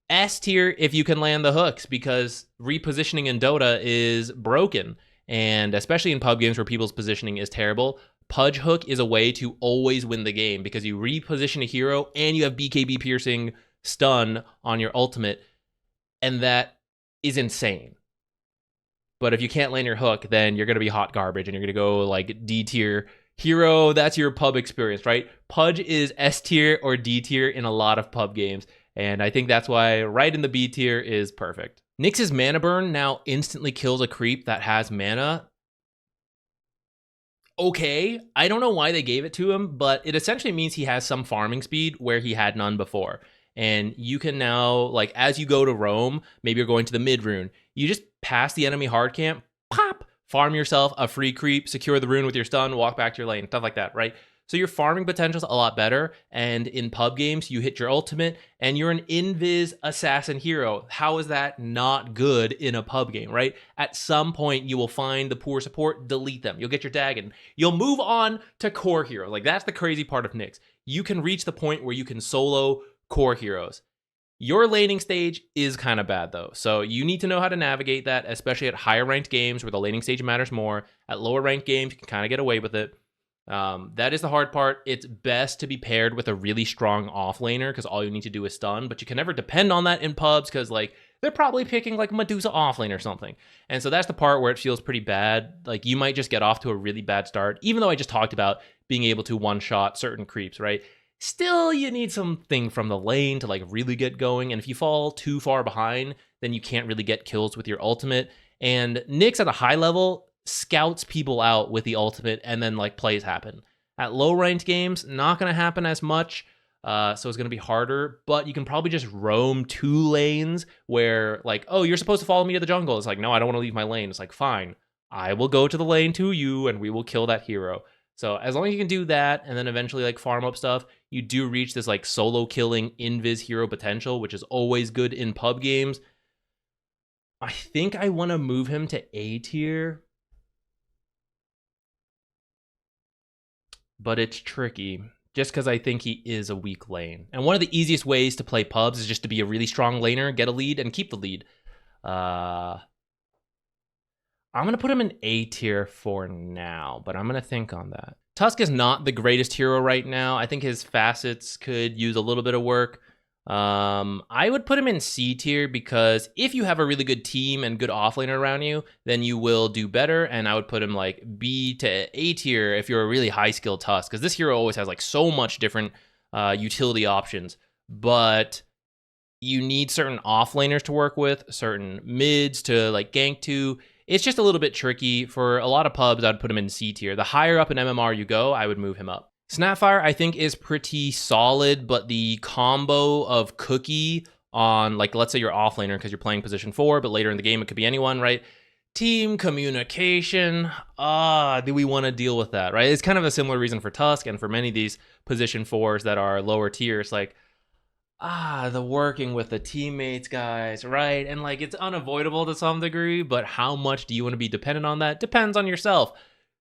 S tier if you can land the hooks, because repositioning in Dota is broken, and especially in pub games where people's positioning is terrible, Pudge hook is a way to always win the game because you reposition a hero and you have BKB piercing stun on your ultimate, and that is insane. But if you can't land your hook, then you're going to be hot garbage and you're going to go, like, D tier hero. That's your pub experience, right? Pudge is S tier or D tier in a lot of pub games, And I think that's why right in the B tier is perfect. Nyx's mana burn now instantly kills a creep that has mana. Okay, I don't know why they gave it to him, but it essentially means he has some farming speed where he had none before. And you can now, like, as you go to roam, maybe you're going to the mid rune, you just pass the enemy hard camp, pop, farm yourself a free creep, secure the rune with your stun, walk back to your lane, stuff like that, right? So your farming potential's a lot better, and in pub games, you hit your ultimate, and you're an invis assassin hero. How is that not good in a pub game, right? At some point, you will find the poor support, delete them. You'll get your Dagon. You'll move on to core heroes. Like, that's the crazy part of Nyx. You can reach the point where you can solo core heroes. Your laning stage is kind of bad, though, so you need to know how to navigate that, especially at higher ranked games where the laning stage matters more. At lower ranked games, you can kind of get away with it. That is the hard part. It's best to be paired with a really strong offlaner because all you need to do is stun, but you can never depend on that in pubs because, like, they're probably picking, like, Medusa offlane or something. And so that's the part where it feels pretty bad. Like, you might just get off to a really bad start, even though I just talked about being able to one-shot certain creeps, right? Still, you need something from the lane to, like, really get going. And if you fall too far behind, then you can't really get kills with your ultimate. And Nyx at a high level scouts people out with the ultimate and then, like, plays happen. At low ranked games, not going to happen as much, so it's going to be harder, but you can probably just roam 2 lanes where, like, oh, you're supposed to follow me to the jungle. It's like, no, I don't want to leave my lane. It's like, fine, I will go to the lane to you and we will kill that hero. So as long as you can do that and then eventually, like, farm up stuff, you do reach this, like, solo killing invis hero potential, which is always good in pub games. I think I want to move him to A tier, but it's tricky just because I think he is a weak lane. And one of the easiest ways to play pubs is just to be a really strong laner, get a lead, and keep the lead. I'm going to put him in A tier for now, but I'm going to think on that. Tusk is not the greatest hero right now. I think his facets could use a little bit of work. I would put him in C tier because if you have a really good team and good offlaner around you, then you will do better. And I would put him, like, B to A tier if you're a really high skill Tusk, because this hero always has, like, so much different utility options. But you need certain offlaners to work with, certain mids to, like, gank to. It's just a little bit tricky. For a lot of pubs, I'd put him in C tier. The higher up in MMR you go, I would move him up. Snapfire, I think, is pretty solid, but the combo of Cookie on, like, let's say you're offlaner because you're playing position 4, but later in the game it could be anyone, right? Team communication, do we want to deal with that, right? It's kind of a similar reason for Tusk and for many of these position 4s that are lower tiers, like, the working with the teammates, guys, right? And, like, it's unavoidable to some degree, but how much do you want to be dependent on that? Depends on yourself.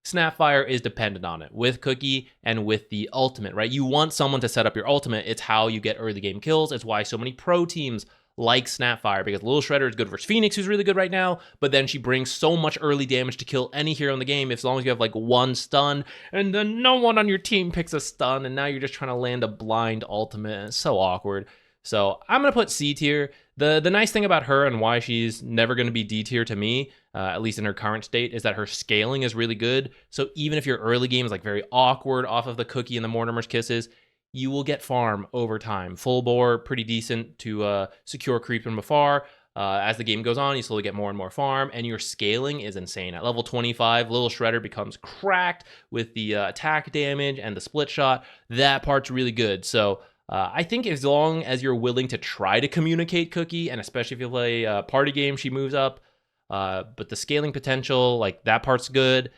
Snapfire is dependent on it with Cookie and with the ultimate, right? You want someone to set up your ultimate. It's how you get early game kills. It's why so many pro teams like Snapfire, because Lil Shredder is good versus Phoenix, who's really good right now, but then she brings so much early damage to kill any hero in the game as long as you have, like, 1 stun, and then no one on your team picks a stun, and now you're just trying to land a blind ultimate. It's so awkward. So I'm going to put C tier. The nice thing about her and why she's never going to be D tier to me, at least in her current state, is that her scaling is really good. So even if your early game is, like, very awkward off of the Cookie and the Mortimer's Kisses, you will get farm over time. Full bore, pretty decent to secure creep from afar. As the game goes on, you slowly get more and more farm, and your scaling is insane. At level 25, Lil Shredder becomes cracked with the attack damage and the split shot. That part's really good. So I think as long as you're willing to try to communicate Cookie, and especially if you play a party game, she moves up. But the scaling potential, like, that part's good.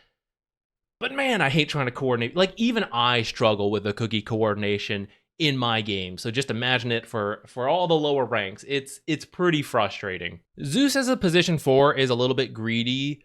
But man, I hate trying to coordinate. Like, even I struggle with the Cookie coordination in my game. So just imagine it for all the lower ranks. It's pretty frustrating. Zeus as a position 4 is a little bit greedy.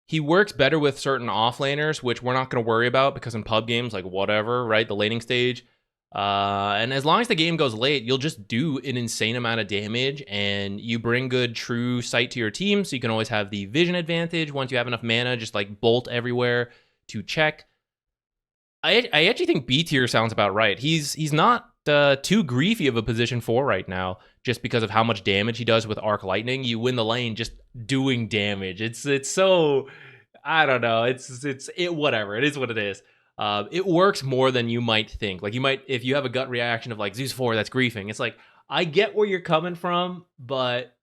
He works better with certain offlaners, which we're not going to worry about because in pub games, like, whatever, right? The laning stage. And as long as the game goes late, you'll just do an insane amount of damage, and you bring good true sight to your team, so you can always have the vision advantage. Once you have enough mana, just, like, bolt everywhere to check. I actually think B tier sounds about right. He's not too griefy of a position 4 right now, just because of how much damage he does with Arc Lightning. You win the lane just doing damage. It's so, I don't know. It's whatever. It is what it is. It works more than you might think. Like, you might, if you have a gut reaction of, like, Zeus 4, that's griefing. It's like, I get where you're coming from, but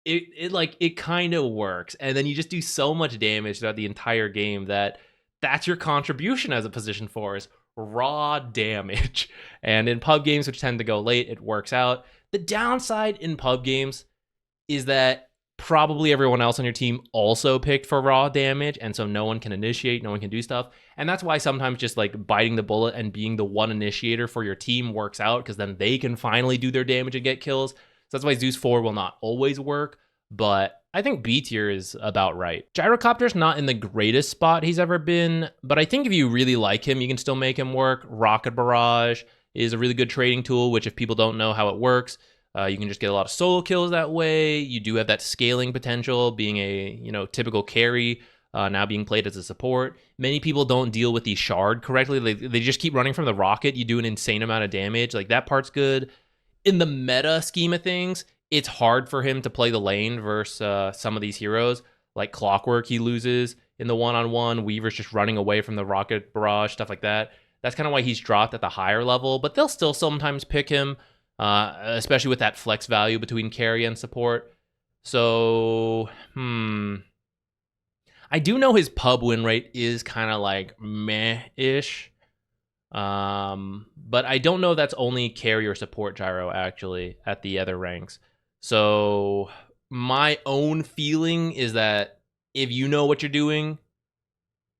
it kind of works. And then you just do so much damage throughout the entire game that's your contribution as a position 4 is raw damage. And in pub games, which tend to go late, it works out. The downside in pub games is that probably everyone else on your team also picked for raw damage, and so no one can initiate, no one can do stuff. And that's why sometimes just like biting the bullet and being the one initiator for your team works out, because then they can finally do their damage and get kills. So that's why Zeus 4 will not always work, but I think B tier is about right. Gyrocopter's not in the greatest spot he's ever been, but I think if you really like him, you can still make him work. Rocket Barrage is a really good trading tool, which if people don't know how it works, you can just get a lot of solo kills that way. You do have that scaling potential, being a typical carry, now being played as a support. Many people don't deal with the shard correctly. They just keep running from the rocket. You do an insane amount of damage. Like, that part's good. In the meta scheme of things, it's hard for him to play the lane versus some of these heroes. Like Clockwork, he loses in the one-on-one. Weaver's just running away from the rocket barrage, stuff like that. That's kind of why he's dropped at the higher level, but they'll still sometimes pick him. Especially with that flex value between carry and support. So, I do know his pub win rate is kind of like meh-ish. But I don't know if that's only carry or support gyro, actually, at the other ranks. So, my own feeling is that if you know what you're doing,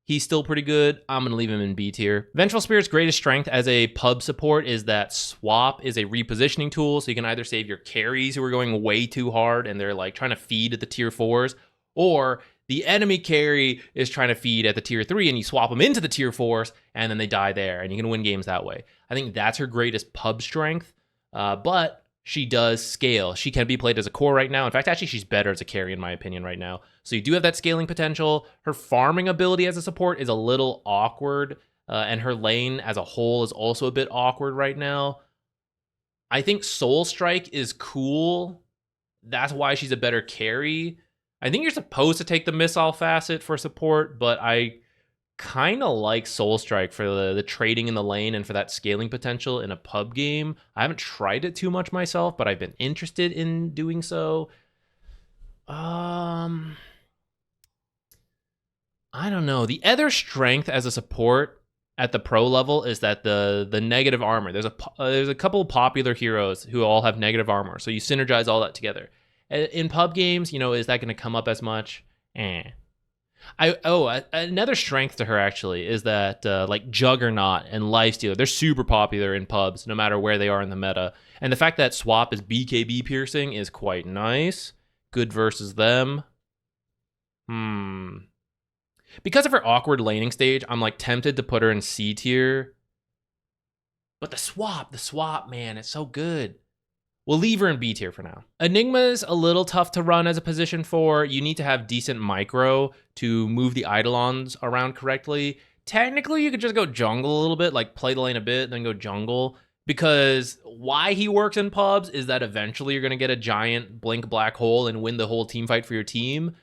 he's still pretty good. I'm going to leave him in B tier. Vengeful Spirit's greatest strength as a pub support is that swap is a repositioning tool. So you can either save your carries who are going way too hard and they're like trying to feed at the tier 4s, or the enemy carry is trying to feed at the tier 3 and you swap them into the tier 4s and then they die there and you can win games that way. I think that's her greatest pub strength, but she does scale. She can be played as a core right now. In fact, actually, she's better as a carry, in my opinion, right now. So you do have that scaling potential. Her farming ability as a support is a little awkward, and her lane as a whole is also a bit awkward right now. I think Soul Strike is cool. That's why she's a better carry. I think you're supposed to take the missile facet for support, but I kind of like Soul Strike for the trading in the lane and for that scaling potential in a pub game. I haven't tried it too much myself, but I've been interested in doing so. I don't know. The other strength as a support at the pro level is that the negative armor. There's a couple of popular heroes who all have negative armor, so you synergize all that together. In pub games, is that going to come up as much? Another strength to her actually is that like Juggernaut and Lifestealer, they're super popular in pubs no matter where they are in the meta. And the fact that swap is BKB piercing is quite nice. Good versus them. Because of her awkward laning stage, I'm like tempted to put her in C tier. But the swap, man, it's so good. We'll leave her in B tier for now. Enigma's a little tough to run as a position 4. You need to have decent micro to move the Eidolons around correctly. Technically, you could just go jungle a little bit, like play the lane a bit, then go jungle. Because why he works in pubs is that eventually you're going to get a giant blink black hole and win the whole team fight for your team.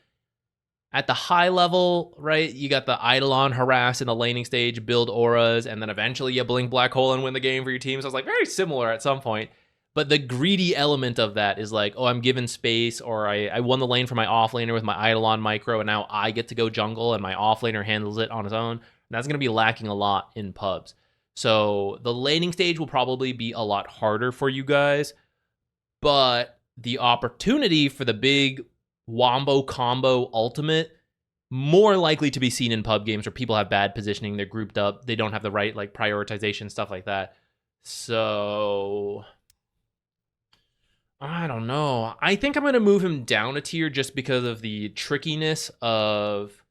At the high level, right, you got the Eidolon harass in the laning stage, build auras, and then eventually you blink black hole and win the game for your team. So it's like very similar at some point. But the greedy element of that is like, oh, I'm given space, or I won the lane for my offlaner with my Eidolon micro, and now I get to go jungle, and my offlaner handles it on his own. And that's going to be lacking a lot in pubs. So the laning stage will probably be a lot harder for you guys, but the opportunity for the big wombo combo ultimate, more likely to be seen in pub games where people have bad positioning, they're grouped up, they don't have the right like prioritization, stuff like that. So I don't know. I think I'm going to move him down a tier just because of the trickiness of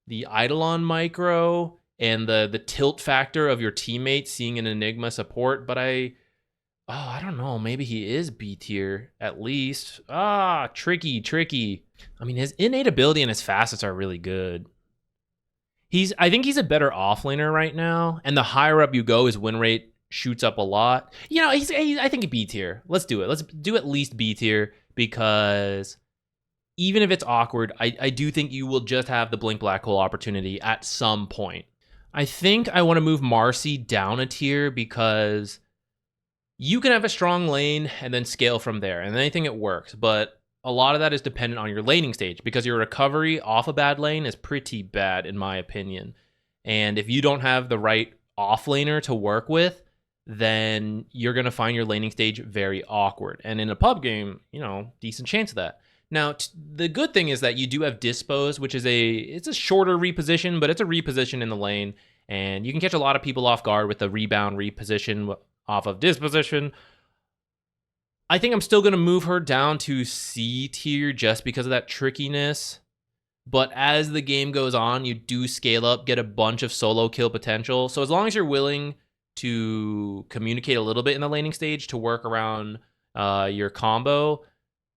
the Eidolon micro and the tilt factor of your teammates seeing an Enigma support. But I don't know. Maybe he is B tier at least. Tricky. I mean, his innate ability and his facets are really good. I think he's a better offlaner right now. And the higher up you go, his win rate shoots up a lot. I think B tier. Let's do it. Let's do at least B tier, because even if it's awkward, I do think you will just have the blink black hole opportunity at some point. I think I want to move Marcy down a tier because You can have a strong lane and then scale from there, and anything it works, but a lot of that is dependent on your laning stage because your recovery off a bad lane is pretty bad in my opinion. And if you don't have the right offlaner to work with, then you're going to find your laning stage very awkward. And in a pub game, decent chance of that. Now, the good thing is that you do have dispose, which is it's a shorter reposition, but it's a reposition in the lane, and you can catch a lot of people off guard with the rebound reposition off of disposition. I think I'm still going to move her down to C tier just because of that trickiness. But as the game goes on, you do scale up, get a bunch of solo kill potential. So as long as you're willing to communicate a little bit in the laning stage to work around your combo,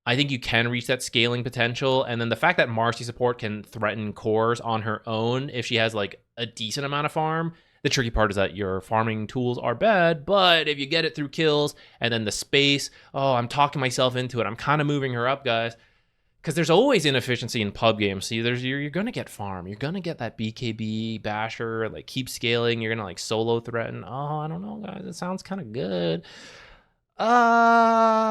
I think you can reach that scaling potential. And then the fact that Marcy support can threaten cores on her own if she has like a decent amount of farm. The tricky part is that your farming tools are bad, but if you get it through kills and then the space, I'm talking myself into it. I'm kind of moving her up, guys. Because there's always inefficiency in pub games. See, you're going to get farm. You're going to get that BKB basher, like keep scaling. You're going to like solo threaten. Oh, I don't know, guys. It sounds kind of good.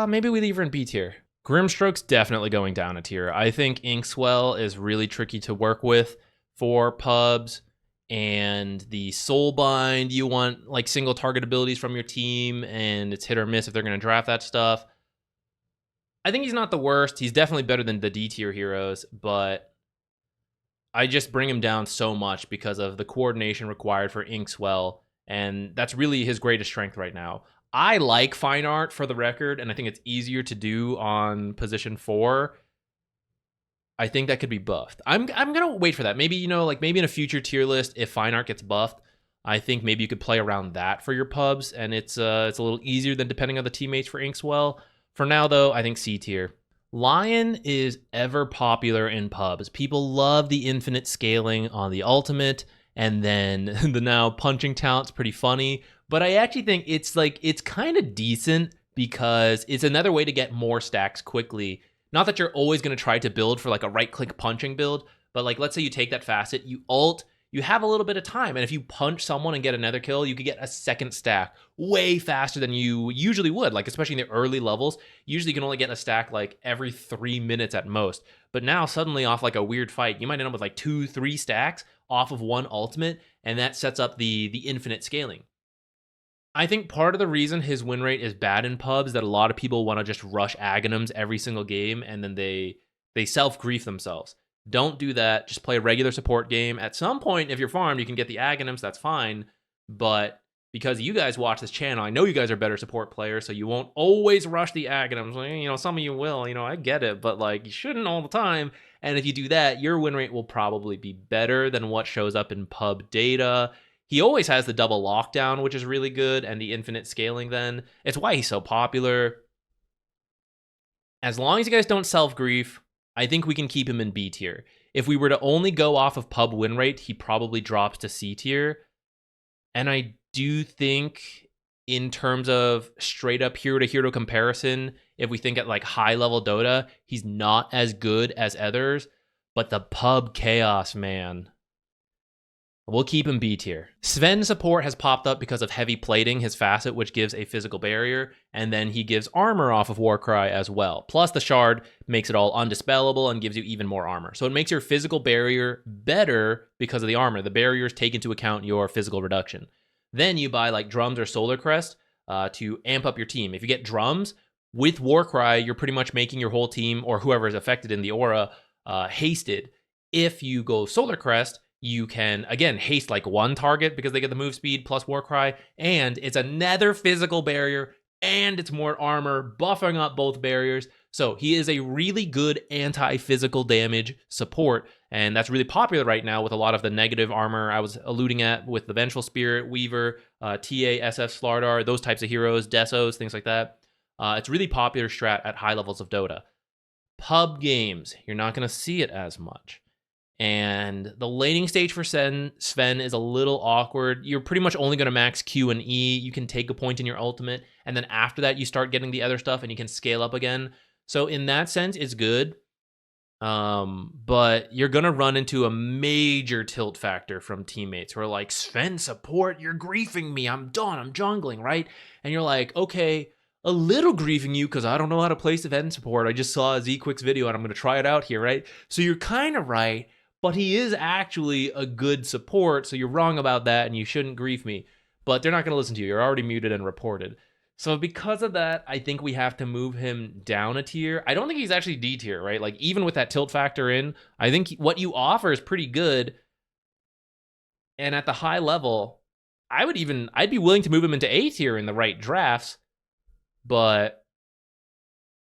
Maybe we leave her in B tier. Grimstroke's definitely going down a tier. I think Inkswell is really tricky to work with for pubs. And the Soulbind, you want like single target abilities from your team, and it's hit or miss if they're going to draft that stuff. I think he's not the worst. He's definitely better than the D tier heroes, but I just bring him down so much because of the coordination required for Inkswell, and that's really his greatest strength right now. I like fine art for the record, and I think it's easier to do on position 4. I think that could be buffed. I'm gonna wait for that. Maybe, maybe in a future tier list, if fine art gets buffed, I think maybe you could play around that for your pubs, and it's a little easier than depending on the teammates for Inkswell. For now, though, I think C tier. Lion is ever popular in pubs. People love the infinite scaling on the ultimate, and then the now punching talent's pretty funny. But I actually think it's kind of decent because it's another way to get more stacks quickly. Not that you're always going to try to build for like a right-click punching build, but like let's say you take that facet, you ult, you have a little bit of time, and if you punch someone and get another kill, you could get a second stack way faster than you usually would, like especially in the early levels. Usually you can only get a stack like every 3 minutes at most, but now suddenly off like a weird fight, you might end up with like 2-3 stacks off of one ultimate, and that sets up the infinite scaling. I think part of the reason his win rate is bad in pubs that a lot of people want to just rush Aghanims every single game, and then they self-grief themselves. Don't do that. Just play a regular support game. At some point, if you're farmed, you can get the Aghanims. That's fine. But because you guys watch this channel, I know you guys are better support players, so you won't always rush the Aghanims. Some of you will. I get it. But like, you shouldn't all the time. And if you do that, your win rate will probably be better than what shows up in pub data. He always has the double lockdown, which is really good, and the infinite scaling then. It's why he's so popular. As long as you guys don't self-grief, I think we can keep him in B tier. If we were to only go off of pub win rate, he probably drops to C tier. And I do think in terms of straight up hero-to-hero comparison, if we think at like high-level Dota, he's not as good as others. But the pub chaos, man. We'll keep him B tier. Sven support has popped up because of heavy plating, his facet, which gives a physical barrier, and then he gives armor off of Warcry as well. Plus the shard makes it all undispellable and gives you even more armor. So it makes your physical barrier better because of the armor. The barriers take into account your physical reduction. Then you buy like drums or solar crest to amp up your team. If you get drums with Warcry, you're pretty much making your whole team or whoever is affected in the aura hasted. If you go solar crest, you can, again, haste like one target because they get the move speed plus Warcry, and it's another physical barrier, and it's more armor, buffing up both barriers. So he is a really good anti-physical damage support, and that's really popular right now with a lot of the negative armor I was alluding at with the Vengeful Spirit, Weaver, TA, SF, Slardar, those types of heroes, Desos, things like that. It's really popular strat at high levels of Dota. Pub games, you're not going to see it as much. And the laning stage for Sven is a little awkward. You're pretty much only going to max Q and E. You can take a point in your ultimate, and then after that, you start getting the other stuff, and you can scale up again. So in that sense, it's good. But you're gonna run into a major tilt factor from teammates who are like, Sven support, you're griefing me. I'm done. I'm jungling, right? And you're like, okay, a little griefing you because I don't know how to play Sven support. I just saw a ZQuixotix video and I'm gonna try it out here, right? So you're kind of right, but he is actually a good support. So you're wrong about that, and you shouldn't grief me. But they're not gonna listen to you. You're already muted and reported. So because of that, I think we have to move him down a tier. I don't think he's actually D tier, right? Like even with that tilt factor in, I think what you offer is pretty good. And at the high level, I'd be willing to move him into A tier in the right drafts, but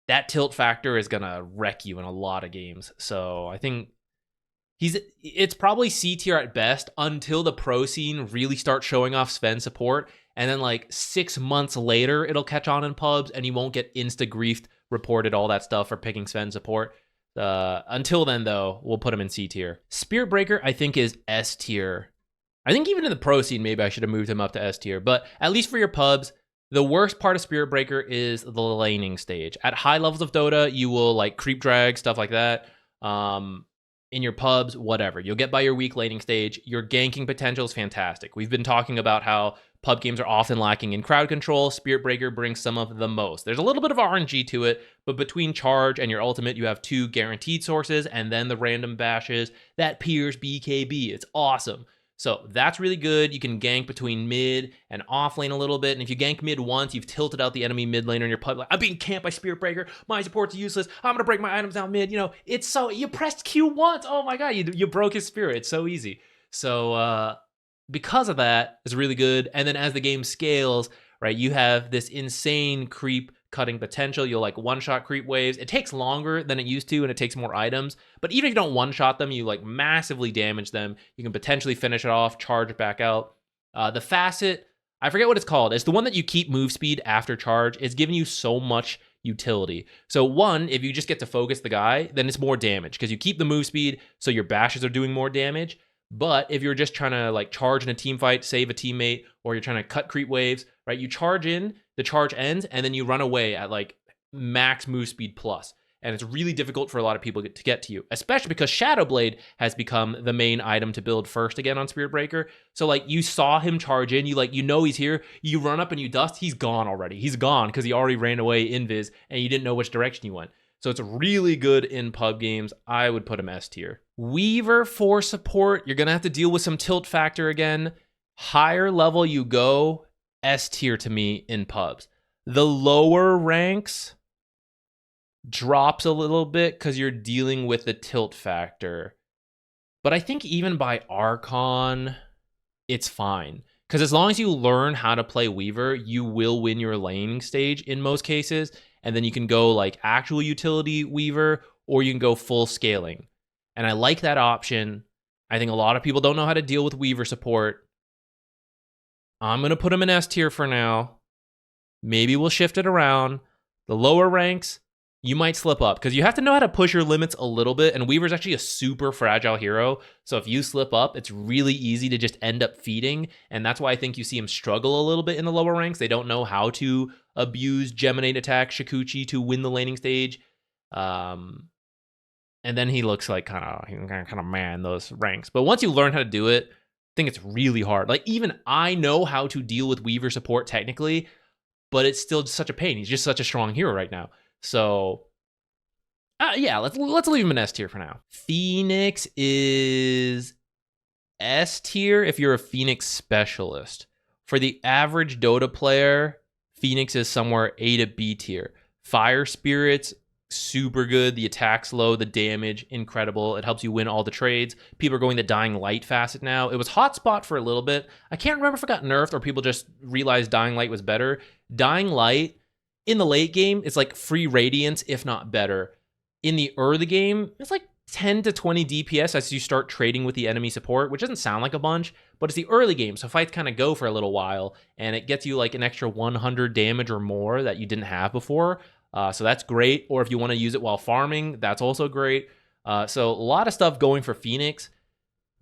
that tilt factor is gonna wreck you in a lot of games. So I think it's probably C tier at best until the pro scene really starts showing off Sven support. And then like 6 months later, it'll catch on in pubs and you won't get insta-griefed, reported, all that stuff for picking Sven support. Until then, though, we'll put him in C tier. Spirit Breaker, I think, is S tier. I think even in the pro scene, maybe I should have moved him up to S tier. But at least for your pubs, the worst part of Spirit Breaker is the laning stage. At high levels of Dota, you will like creep drag, stuff like that. In your pubs, whatever. You'll get by your weak laning stage. Your ganking potential is fantastic. We've been talking about how pub games are often lacking in crowd control. Spirit Breaker brings some of the most. There's a little bit of RNG to it, but between charge and your ultimate, you have 2 guaranteed sources and then the random bashes that pierce BKB. It's awesome. So that's really good. You can gank between mid and off lane a little bit. And if you gank mid once, you've tilted out the enemy mid laner in your pub. Like, I'm being camped by Spirit Breaker. My support's useless. I'm going to break my items down mid. You know, it's so, you pressed Q once. Oh my God, you broke his spirit. It's so easy. So because of that, it's really good. And then as the game scales, right, you have this insane creep cutting potential. You'll like one-shot creep waves. It takes longer than it used to, and it takes more items. But even if you don't one-shot them, you like massively damage them. You can potentially finish it off, charge it back out. The facet, I forget what it's called. It's the one that you keep move speed after charge. It's giving you so much utility. So one, if you just get to focus the guy, then it's more damage because you keep the move speed, so your bashes are doing more damage. But if you're just trying to like charge in a team fight, save a teammate, or you're trying to cut creep waves, right? You charge in, the charge ends, and then you run away at like max move speed plus. And it's really difficult for a lot of people to get to you, especially because Shadow Blade has become the main item to build first again on Spirit Breaker. So like you saw him charge in, you know he's here, you run up and you dust, he's gone already. He's gone because he already ran away invis and you didn't know which direction he went. So it's really good in pub games. I would put him S tier. Weaver for support, you're going to have to deal with some tilt factor again. Higher level you go, S tier to me in pubs. The lower ranks drops a little bit because you're dealing with the tilt factor. But I think even by Archon, it's fine. Because as long as you learn how to play Weaver, you will win your laning stage in most cases. And then you can go like actual utility Weaver, or you can go full scaling. And I like that option. I think a lot of people don't know how to deal with Weaver support. I'm going to put him in S tier for now. Maybe we'll shift it around. The lower ranks, you might slip up because you have to know how to push your limits a little bit. And Weaver's actually a super fragile hero. So if you slip up, it's really easy to just end up feeding. And that's why I think you see him struggle a little bit in the lower ranks. They don't know how to abuse Geminate attack Shikuchi to win the laning stage. And then he looks like kind of mad in those ranks. But once you learn how to do it, I think it's really hard. Like even I know how to deal with Weaver support technically, but it's still just such a pain. He's just such a strong hero right now. So yeah, let's leave him in S tier for now. Phoenix is S tier if you're a Phoenix specialist. For the average Dota player, Phoenix is somewhere A to B tier. Fire Spirits, super good. The attack's low, the damage, incredible. It helps you win all the trades. People are going the Dying Light facet now. It was hotspot for a little bit. I can't remember if it got nerfed or people just realized Dying Light was better. Dying Light, in the late game, it's like free Radiance, if not better. In the early game, it's like 10 to 20 DPS as you start trading with the enemy support, which doesn't sound like a bunch, but it's the early game, so fights kind of go for a little while, and it gets you like an extra 100 damage or more that you didn't have before. So that's great. Or if you want to use it while farming, that's also great. So a lot of stuff going for Phoenix.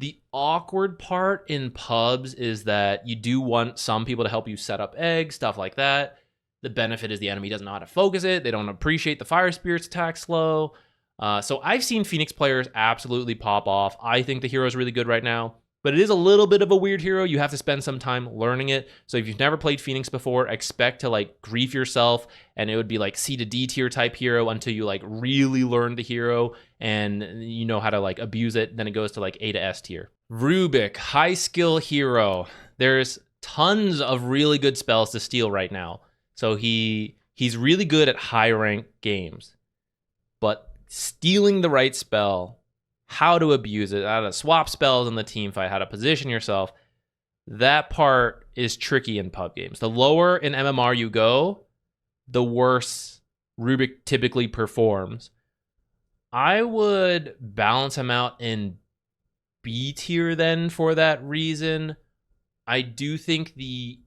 The awkward part in pubs is that you do want some people to help you set up eggs, stuff like that. The benefit is the enemy doesn't know how to focus it. They don't appreciate the Fire Spirit's attack slow. So I've seen Phoenix players absolutely pop off. I think the hero is really good right now, but it is a little bit of a weird hero. You have to spend some time learning it. So if you've never played Phoenix before, expect to like grief yourself, and it would be like C to D tier type hero until you like really learn the hero and you know how to like abuse it. Then it goes to like A to S tier. Rubik, high skill hero. There's tons of really good spells to steal right now. So he's really good at high rank games, but stealing the right spell, how to abuse it, how to swap spells in the team fight, how to position yourself, that part is tricky in pub games. The lower in MMR you go, the worse Rubik typically performs. I would balance him out in B tier then for that reason. I do think the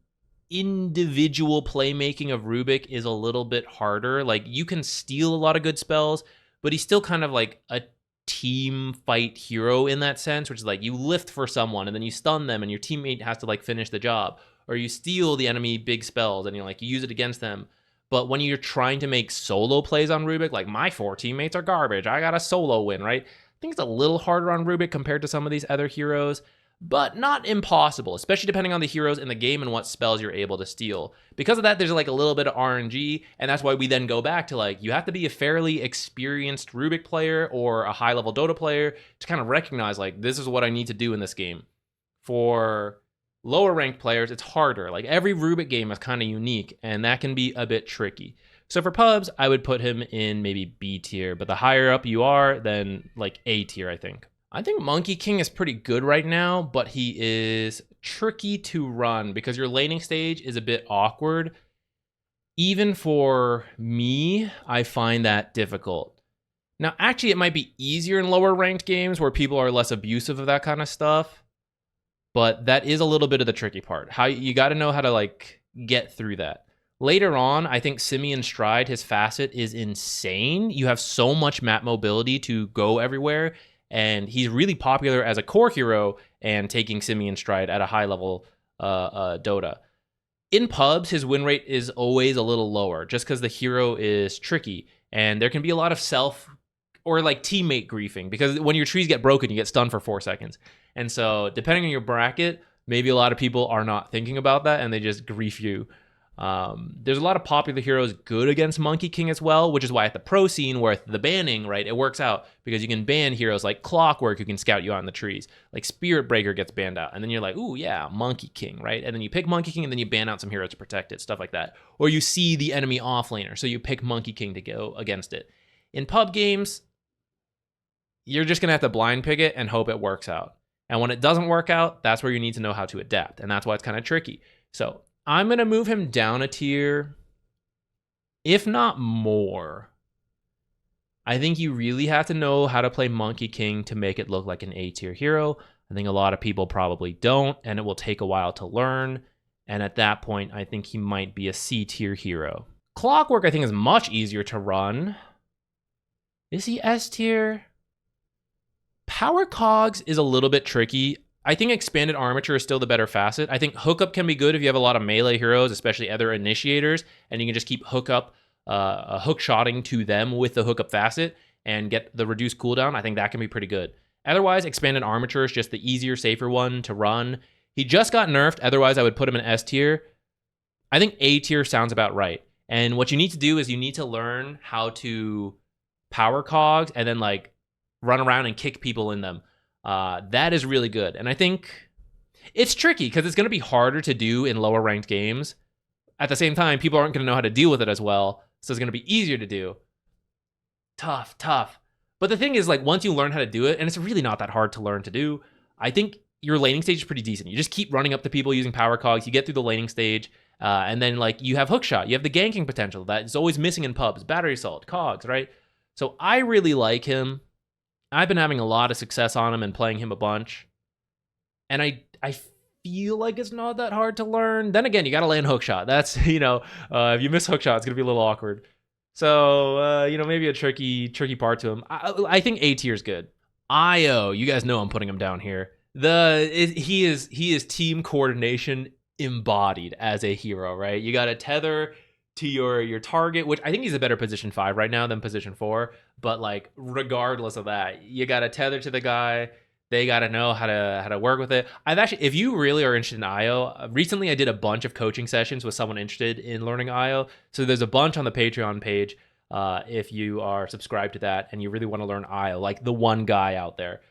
individual playmaking of Rubik is a little bit harder. Like, you can steal a lot of good spells, but he's still kind of like a team fight hero in that sense, which is like you lift for someone and then you stun them and your teammate has to like finish the job, or you steal the enemy big spells and you like use it against them. But when you're trying to make solo plays on Rubik, like my 4 teammates are garbage, I got a solo win, right? I think it's a little harder on Rubik compared to some of these other heroes, but not impossible, especially depending on the heroes in the game and what spells you're able to steal. Because of that, there's like a little bit of RNG, and that's why we then go back to like, you have to be a fairly experienced Rubik player or a high-level Dota player to kind of recognize like, this is what I need to do in this game. For lower ranked players, it's harder. Like, every Rubik game is kind of unique, and that can be a bit tricky. So for pubs, I would put him in maybe B tier, but the higher up you are, then like A tier, I think. I think Monkey King is pretty good right now, but he is tricky to run because your laning stage is a bit awkward. Even for me, I find that difficult. Now, actually, it might be easier in lower ranked games where people are less abusive of that kind of stuff, but that is a little bit of the tricky part. How you got to know how to like get through that. Later on, I think Simian Stride, his facet is insane. You have so much map mobility to go everywhere, and he's really popular as a core hero and taking Simian Stride at a high level Dota. In pubs, his win rate is always a little lower just because the hero is tricky, and there can be a lot of self or like teammate griefing because when your trees get broken, you get stunned for 4 seconds. And so depending on your bracket, maybe a lot of people are not thinking about that and they just grief you. There's a lot of popular heroes good against Monkey King as well, which is why at the pro scene with the banning, right, it works out because you can ban heroes like Clockwork who can scout you out in the trees, like Spirit Breaker gets banned out, and then you're like, ooh yeah, Monkey King, right? And then you pick Monkey King and then you ban out some heroes to protect it, stuff like that. Or you see the enemy offlaner, so you pick Monkey King to go against it. In pub games, you're just gonna have to blind pick it and hope it works out. And when it doesn't work out, that's where you need to know how to adapt, and that's why it's kind of tricky. So I'm going to move him down a tier, if not more. I think you really have to know how to play Monkey King to make it look like an A tier hero. I think a lot of people probably don't, and it will take a while to learn. And at that point, I think he might be a C tier hero. Clockwork, I think, is much easier to run. Is he S tier? Power Cogs is a little bit tricky. I think Expanded Armature is still the better facet. I think Hookup can be good if you have a lot of melee heroes, especially other initiators, and you can just keep hook shotting to them with the Hookup facet and get the reduced cooldown. I think that can be pretty good. Otherwise, Expanded Armature is just the easier, safer one to run. He just got nerfed. Otherwise, I would put him in S tier. I think A tier sounds about right. And what you need to do is you need to learn how to power cogs and then like run around and kick people in them. That is really good. And I think it's tricky because it's going to be harder to do in lower ranked games. At the same time, people aren't going to know how to deal with it as well. So it's going to be easier to do. Tough. But the thing is, like, once you learn how to do it, and it's really not that hard to learn to do, I think your laning stage is pretty decent. You just keep running up to people using power cogs. You get through the laning stage, and then like you have hookshot. You have the ganking potential that is always missing in pubs. Battery assault, cogs, right? So I really like him. I've been having a lot of success on him and playing him a bunch. And I feel like it's not that hard to learn. Then again, you got to land hookshot. That's, if you miss hookshot, it's going to be a little awkward. So, maybe a tricky part to him. I think A tier is good. IO, you guys know I'm putting him down here. He is team coordination embodied as a hero, right? You got to tether to your target, which I think he's a better position 5 right now than position 4. But like regardless of that, you got to tether to the guy. They got to know how to work with it. I've actually, if you really are interested in IO, recently I did a bunch of coaching sessions with someone interested in learning IO. So there's a bunch on the Patreon page if you are subscribed to that and you really want to learn IO, like the one guy out there.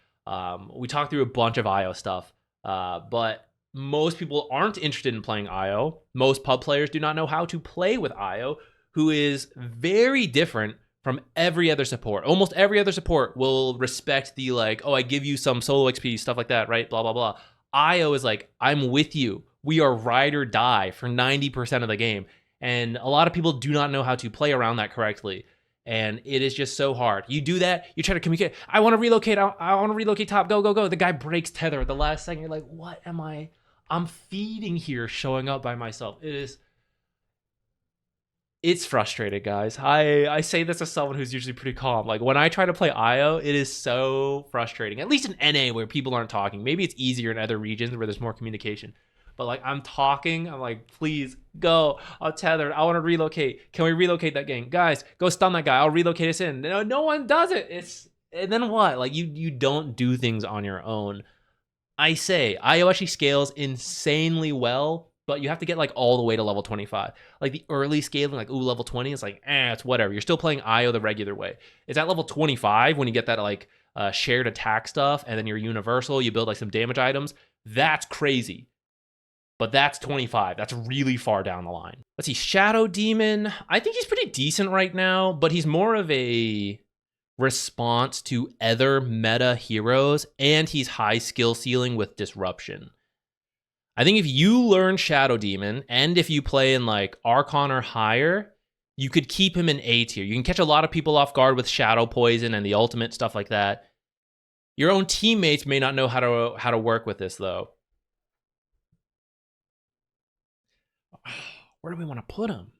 We talked through a bunch of IO stuff, but most people aren't interested in playing IO. Most pub players do not know how to play with IO, who is very different from every other support. Almost every other support will respect the like, oh, I give you some solo XP, stuff like that, right? Blah, blah, blah. IO is like, I'm with you. We are ride or die for 90% of the game. And a lot of people do not know how to play around that correctly. And it is just so hard. You do that, you try to communicate. I want to relocate. I want to relocate top. Go, go, go. The guy breaks tether at the last second. You're like, what am I? I'm feeding here, showing up by myself. It's frustrating, guys. I say this as someone who's usually pretty calm. Like when I try to play IO, it is so frustrating. At least in NA where people aren't talking. Maybe it's easier in other regions where there's more communication. But like I'm talking, I'm like, please go. I'll tether. I want to relocate. Can we relocate that gang? Guys, go stun that guy. I'll relocate us in. No one does it. And then what? Like you don't do things on your own. I say IO actually scales insanely well, but you have to get like all the way to level 25. Like the early scaling, like level 20 is like, it's whatever. You're still playing IO the regular way. It's at level 25 when you get that like shared attack stuff, and then you're universal. You build like some damage items. That's crazy. But that's 25. That's really far down the line. Let's see, Shadow Demon. I think he's pretty decent right now, but he's more of a response to other meta heroes, and he's high skill ceiling with disruption. I think if you learn Shadow Demon, and if you play in like Archon or higher, you could keep him in A tier. You can catch a lot of people off guard with Shadow Poison and the ultimate, stuff like that. Your own teammates may not know how to work with this though. Where do we want to put him?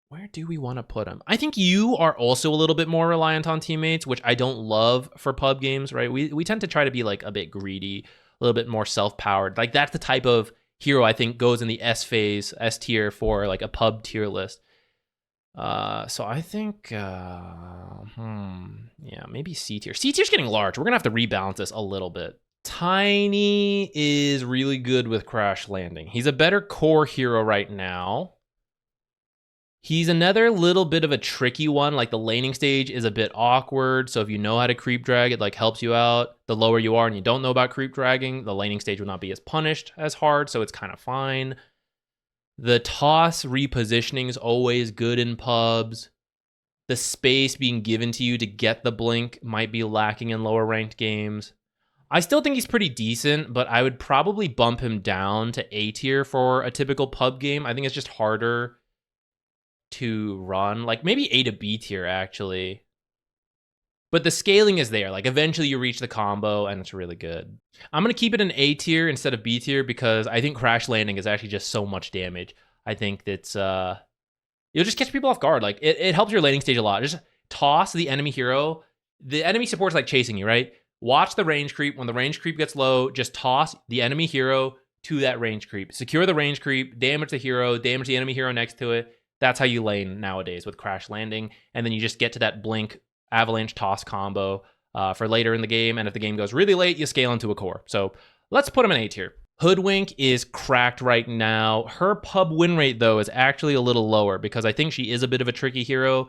Where do we want to put him? I think you are also a little bit more reliant on teammates, which I don't love for pub games, right? We tend to try to be like a bit greedy, a little bit more self-powered. Like that's the type of hero I think goes in the S phase, S tier for like a pub tier list. So I think, yeah, maybe C tier. C tier's getting large. We're gonna have to rebalance this a little bit. Tiny is really good with Crash Landing. He's a better core hero right now. He's another little bit of a tricky one. Like the laning stage is a bit awkward. So if you know how to creep drag, it like helps you out. The lower you are and you don't know about creep dragging, the laning stage will not be as punished as hard. So it's kind of fine. The toss repositioning is always good in pubs. The space being given to you to get the blink might be lacking in lower ranked games. I still think he's pretty decent, but I would probably bump him down to A tier for a typical pub game. I think it's just harder to run, like maybe A to B tier actually, but the scaling is there. Like eventually you reach the combo and it's really good. I'm gonna keep it in A tier instead of B tier because I think Crash Landing is actually just so much damage. I think that's you'll just catch people off guard. Like it helps your laning stage a lot. Just toss the enemy hero. The enemy support's like chasing you, right? Watch the range creep. When the range creep gets low, just toss the enemy hero to that range creep. Secure the range creep, damage the hero, damage the enemy hero next to it. That's how you lane nowadays with Crash Landing. And then you just get to that blink avalanche toss combo for later in the game. And if the game goes really late, you scale into a core. So let's put him in A tier. Hoodwink is cracked right now. Her pub win rate, though, is actually a little lower because I think she is a bit of a tricky hero.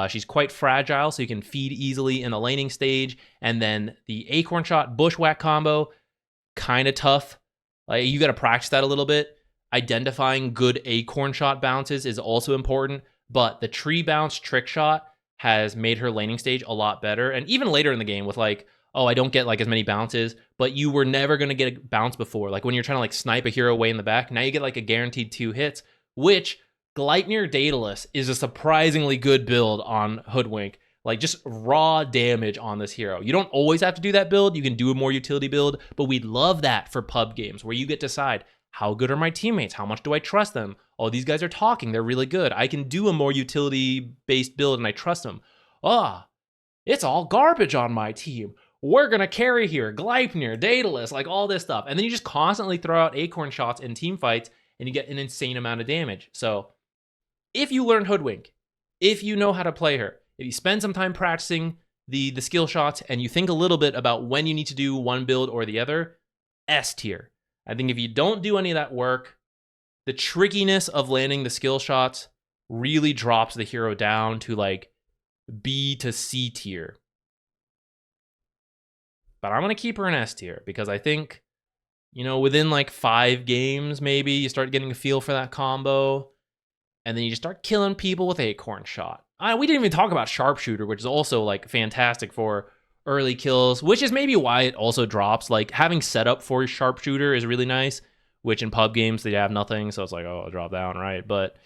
She's quite fragile, so you can feed easily in the laning stage. And then the Acorn Shot Bushwhack combo, kind of tough. Like you got to practice that a little bit. Identifying good Acorn Shot bounces is also important, but the tree bounce trick shot has made her laning stage a lot better. And even later in the game with like, oh, I don't get like as many bounces, but you were never going to get a bounce before. Like when you're trying to like snipe a hero way in the back, now you get like a guaranteed 2 hits, which Gleipnir Daedalus is a surprisingly good build on Hoodwink. Like just raw damage on this hero. You don't always have to do that build. You can do a more utility build, but we'd love that for pub games where you get to decide, how good are my teammates? How much do I trust them? Oh, these guys are talking. They're really good. I can do a more utility-based build and I trust them. It's all garbage on my team. We're going to carry here. Gleipnir, Daedalus, like all this stuff. And then you just constantly throw out Acorn Shots in team fights and you get an insane amount of damage. So If you learn Hoodwink, if you know how to play her, if you spend some time practicing the skill shots and you think a little bit about when you need to do one build or the other, S tier. I think if you don't do any of that work, the trickiness of landing the skill shots really drops the hero down to like B to C tier. But I'm going to keep her in S tier because I think, you know, within like 5 games, maybe you start getting a feel for that combo. And then you just start killing people with Acorn Shot. We didn't even talk about Sharpshooter, which is also like fantastic for early kills, which is maybe why it also drops. Like having setup for Sharpshooter is really nice, which in pub games they have nothing. So it's like, oh, it'll drop down, right? But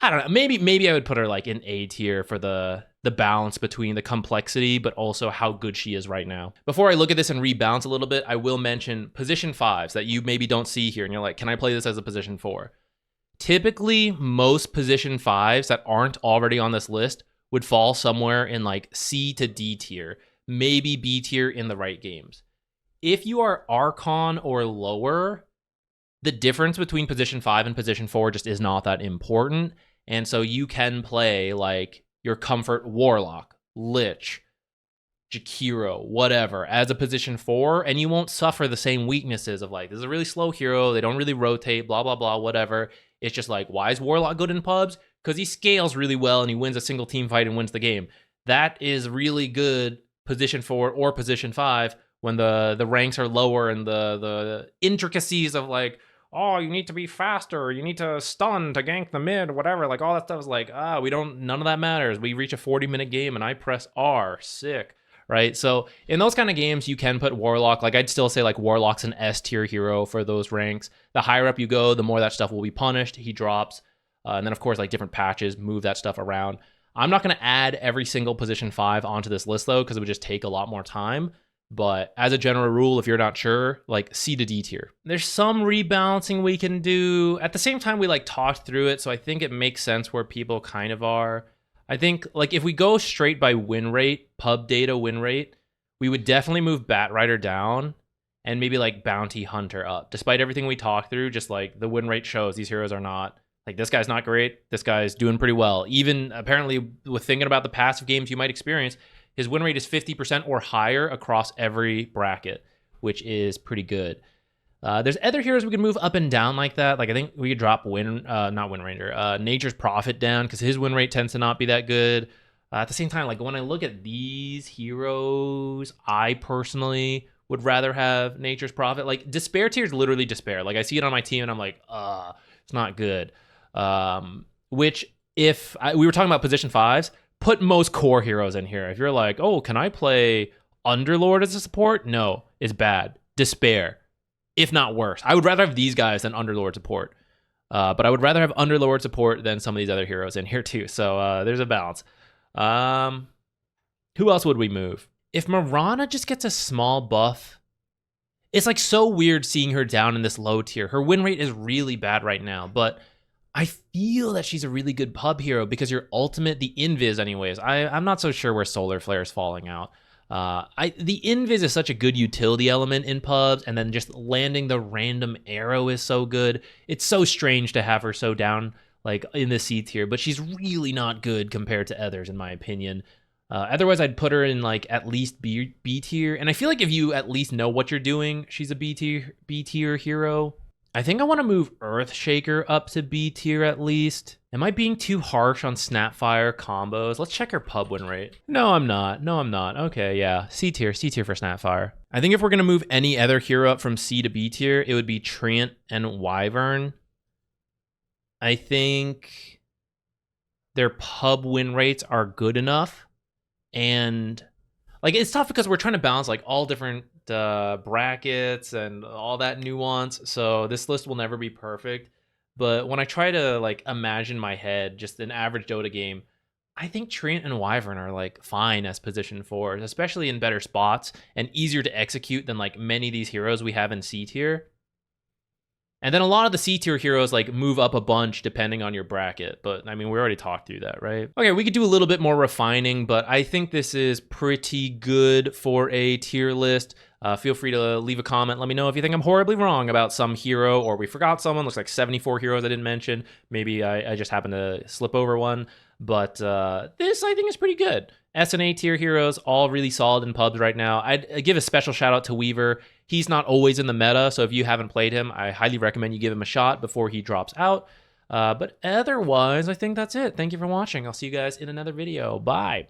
I don't know. Maybe I would put her like in A tier for the balance between the complexity, but also how good she is right now. Before I look at this and rebalance a little bit, I will mention position 5s that you maybe don't see here. And you're like, can I play this as a position 4? Typically, most position 5s that aren't already on this list would fall somewhere in like C to D tier, maybe B tier in the right games. If you are Archon or lower, the difference between position 5 and position 4 just is not that important. And so you can play like your comfort Warlock, Lich, Jakiro, whatever, as a position 4, and you won't suffer the same weaknesses of like, this is a really slow hero, they don't really rotate, blah, blah, blah, whatever. It's just like, why is Warlock good in pubs? Because he scales really well and he wins a single team fight and wins the game. That is really good position 4 or position 5 when the ranks are lower and the intricacies of like, oh, you need to be faster, you need to stun to gank the mid, whatever, like all that stuff is like, none of that matters. We reach a 40-minute game and I press R, sick. Right, so in those kind of games, you can put Warlock. Like I'd still say like Warlock's an S tier hero for those ranks. The higher up you go, the more that stuff will be punished. He drops, and then of course like different patches move that stuff around. I'm not going to add every single position 5 onto this list though, because it would just take a lot more time. But as a general rule, if you're not sure, like C to D tier. There's some rebalancing we can do. At the same time, we like talked through it, so I think it makes sense where people kind of are. I think like if we go straight by win rate, pub data win rate, we would definitely move Batrider down and maybe like Bounty Hunter up. Despite everything we talked through, just like the win rate shows these heroes are not, like this guy's not great, this guy's doing pretty well. Even apparently with thinking about the passive games you might experience, his win rate is 50% or higher across every bracket, which is pretty good. There's other heroes we can move up and down like that. Like I think we could drop Nature's Prophet down because his win rate tends to not be that good. At the same time, like when I look at these heroes, I personally would rather have Nature's Prophet. Like Despair tier is literally Despair. Like I see it on my team and I'm like, it's not good. Which if we were talking about position 5s, put most core heroes in here. If you're like, oh, can I play Underlord as a support? No, it's bad. Despair. If not worse. I would rather have these guys than Underlord support. But I would rather have Underlord support than some of these other heroes in here too. So there's a balance. Who else would we move? If Mirana just gets a small buff, it's like so weird seeing her down in this low tier. Her win rate is really bad right now, but I feel that she's a really good pub hero because your ultimate, the invis anyways. I'm not so sure where Solar Flare is falling out. The invis is such a good utility element in pubs, and then just landing the random arrow is so good. It's so strange to have her so down like in the C tier, but she's really not good compared to others in my opinion. Otherwise I'd put her in like at least B tier, and I feel like if you at least know what you're doing, she's a B tier hero. I think I want to move Earthshaker up to B tier at least. Am I being too harsh on Snapfire combos? Let's check her pub win rate. No, I'm not. Okay, yeah. C tier for Snapfire. I think if we're going to move any other hero up from C to B tier, it would be Treant and Wyvern. I think their pub win rates are good enough. And like it's tough because we're trying to balance like all different brackets and all that nuance, so this list will never be perfect. But when I try to like imagine my head just an average Dota game, I think Treant and Wyvern are like fine as position 4s, especially in better spots and easier to execute than like many of these heroes we have in C tier. And then a lot of the C tier heroes like move up a bunch depending on your bracket. But I mean, we already talked through that, right? Okay, we could do a little bit more refining, but I think this is pretty good for a tier list. Feel free to leave a comment. Let me know if you think I'm horribly wrong about some hero, or we forgot someone. Looks like 74 heroes I didn't mention. Maybe I just happened to slip over one. But this, I think, is pretty good. S and A tier heroes, all really solid in pubs right now. I'd give a special shout out to Weaver. He's not always in the meta, so if you haven't played him, I highly recommend you give him a shot before he drops out. But otherwise, I think that's it. Thank you for watching. I'll see you guys in another video. Bye.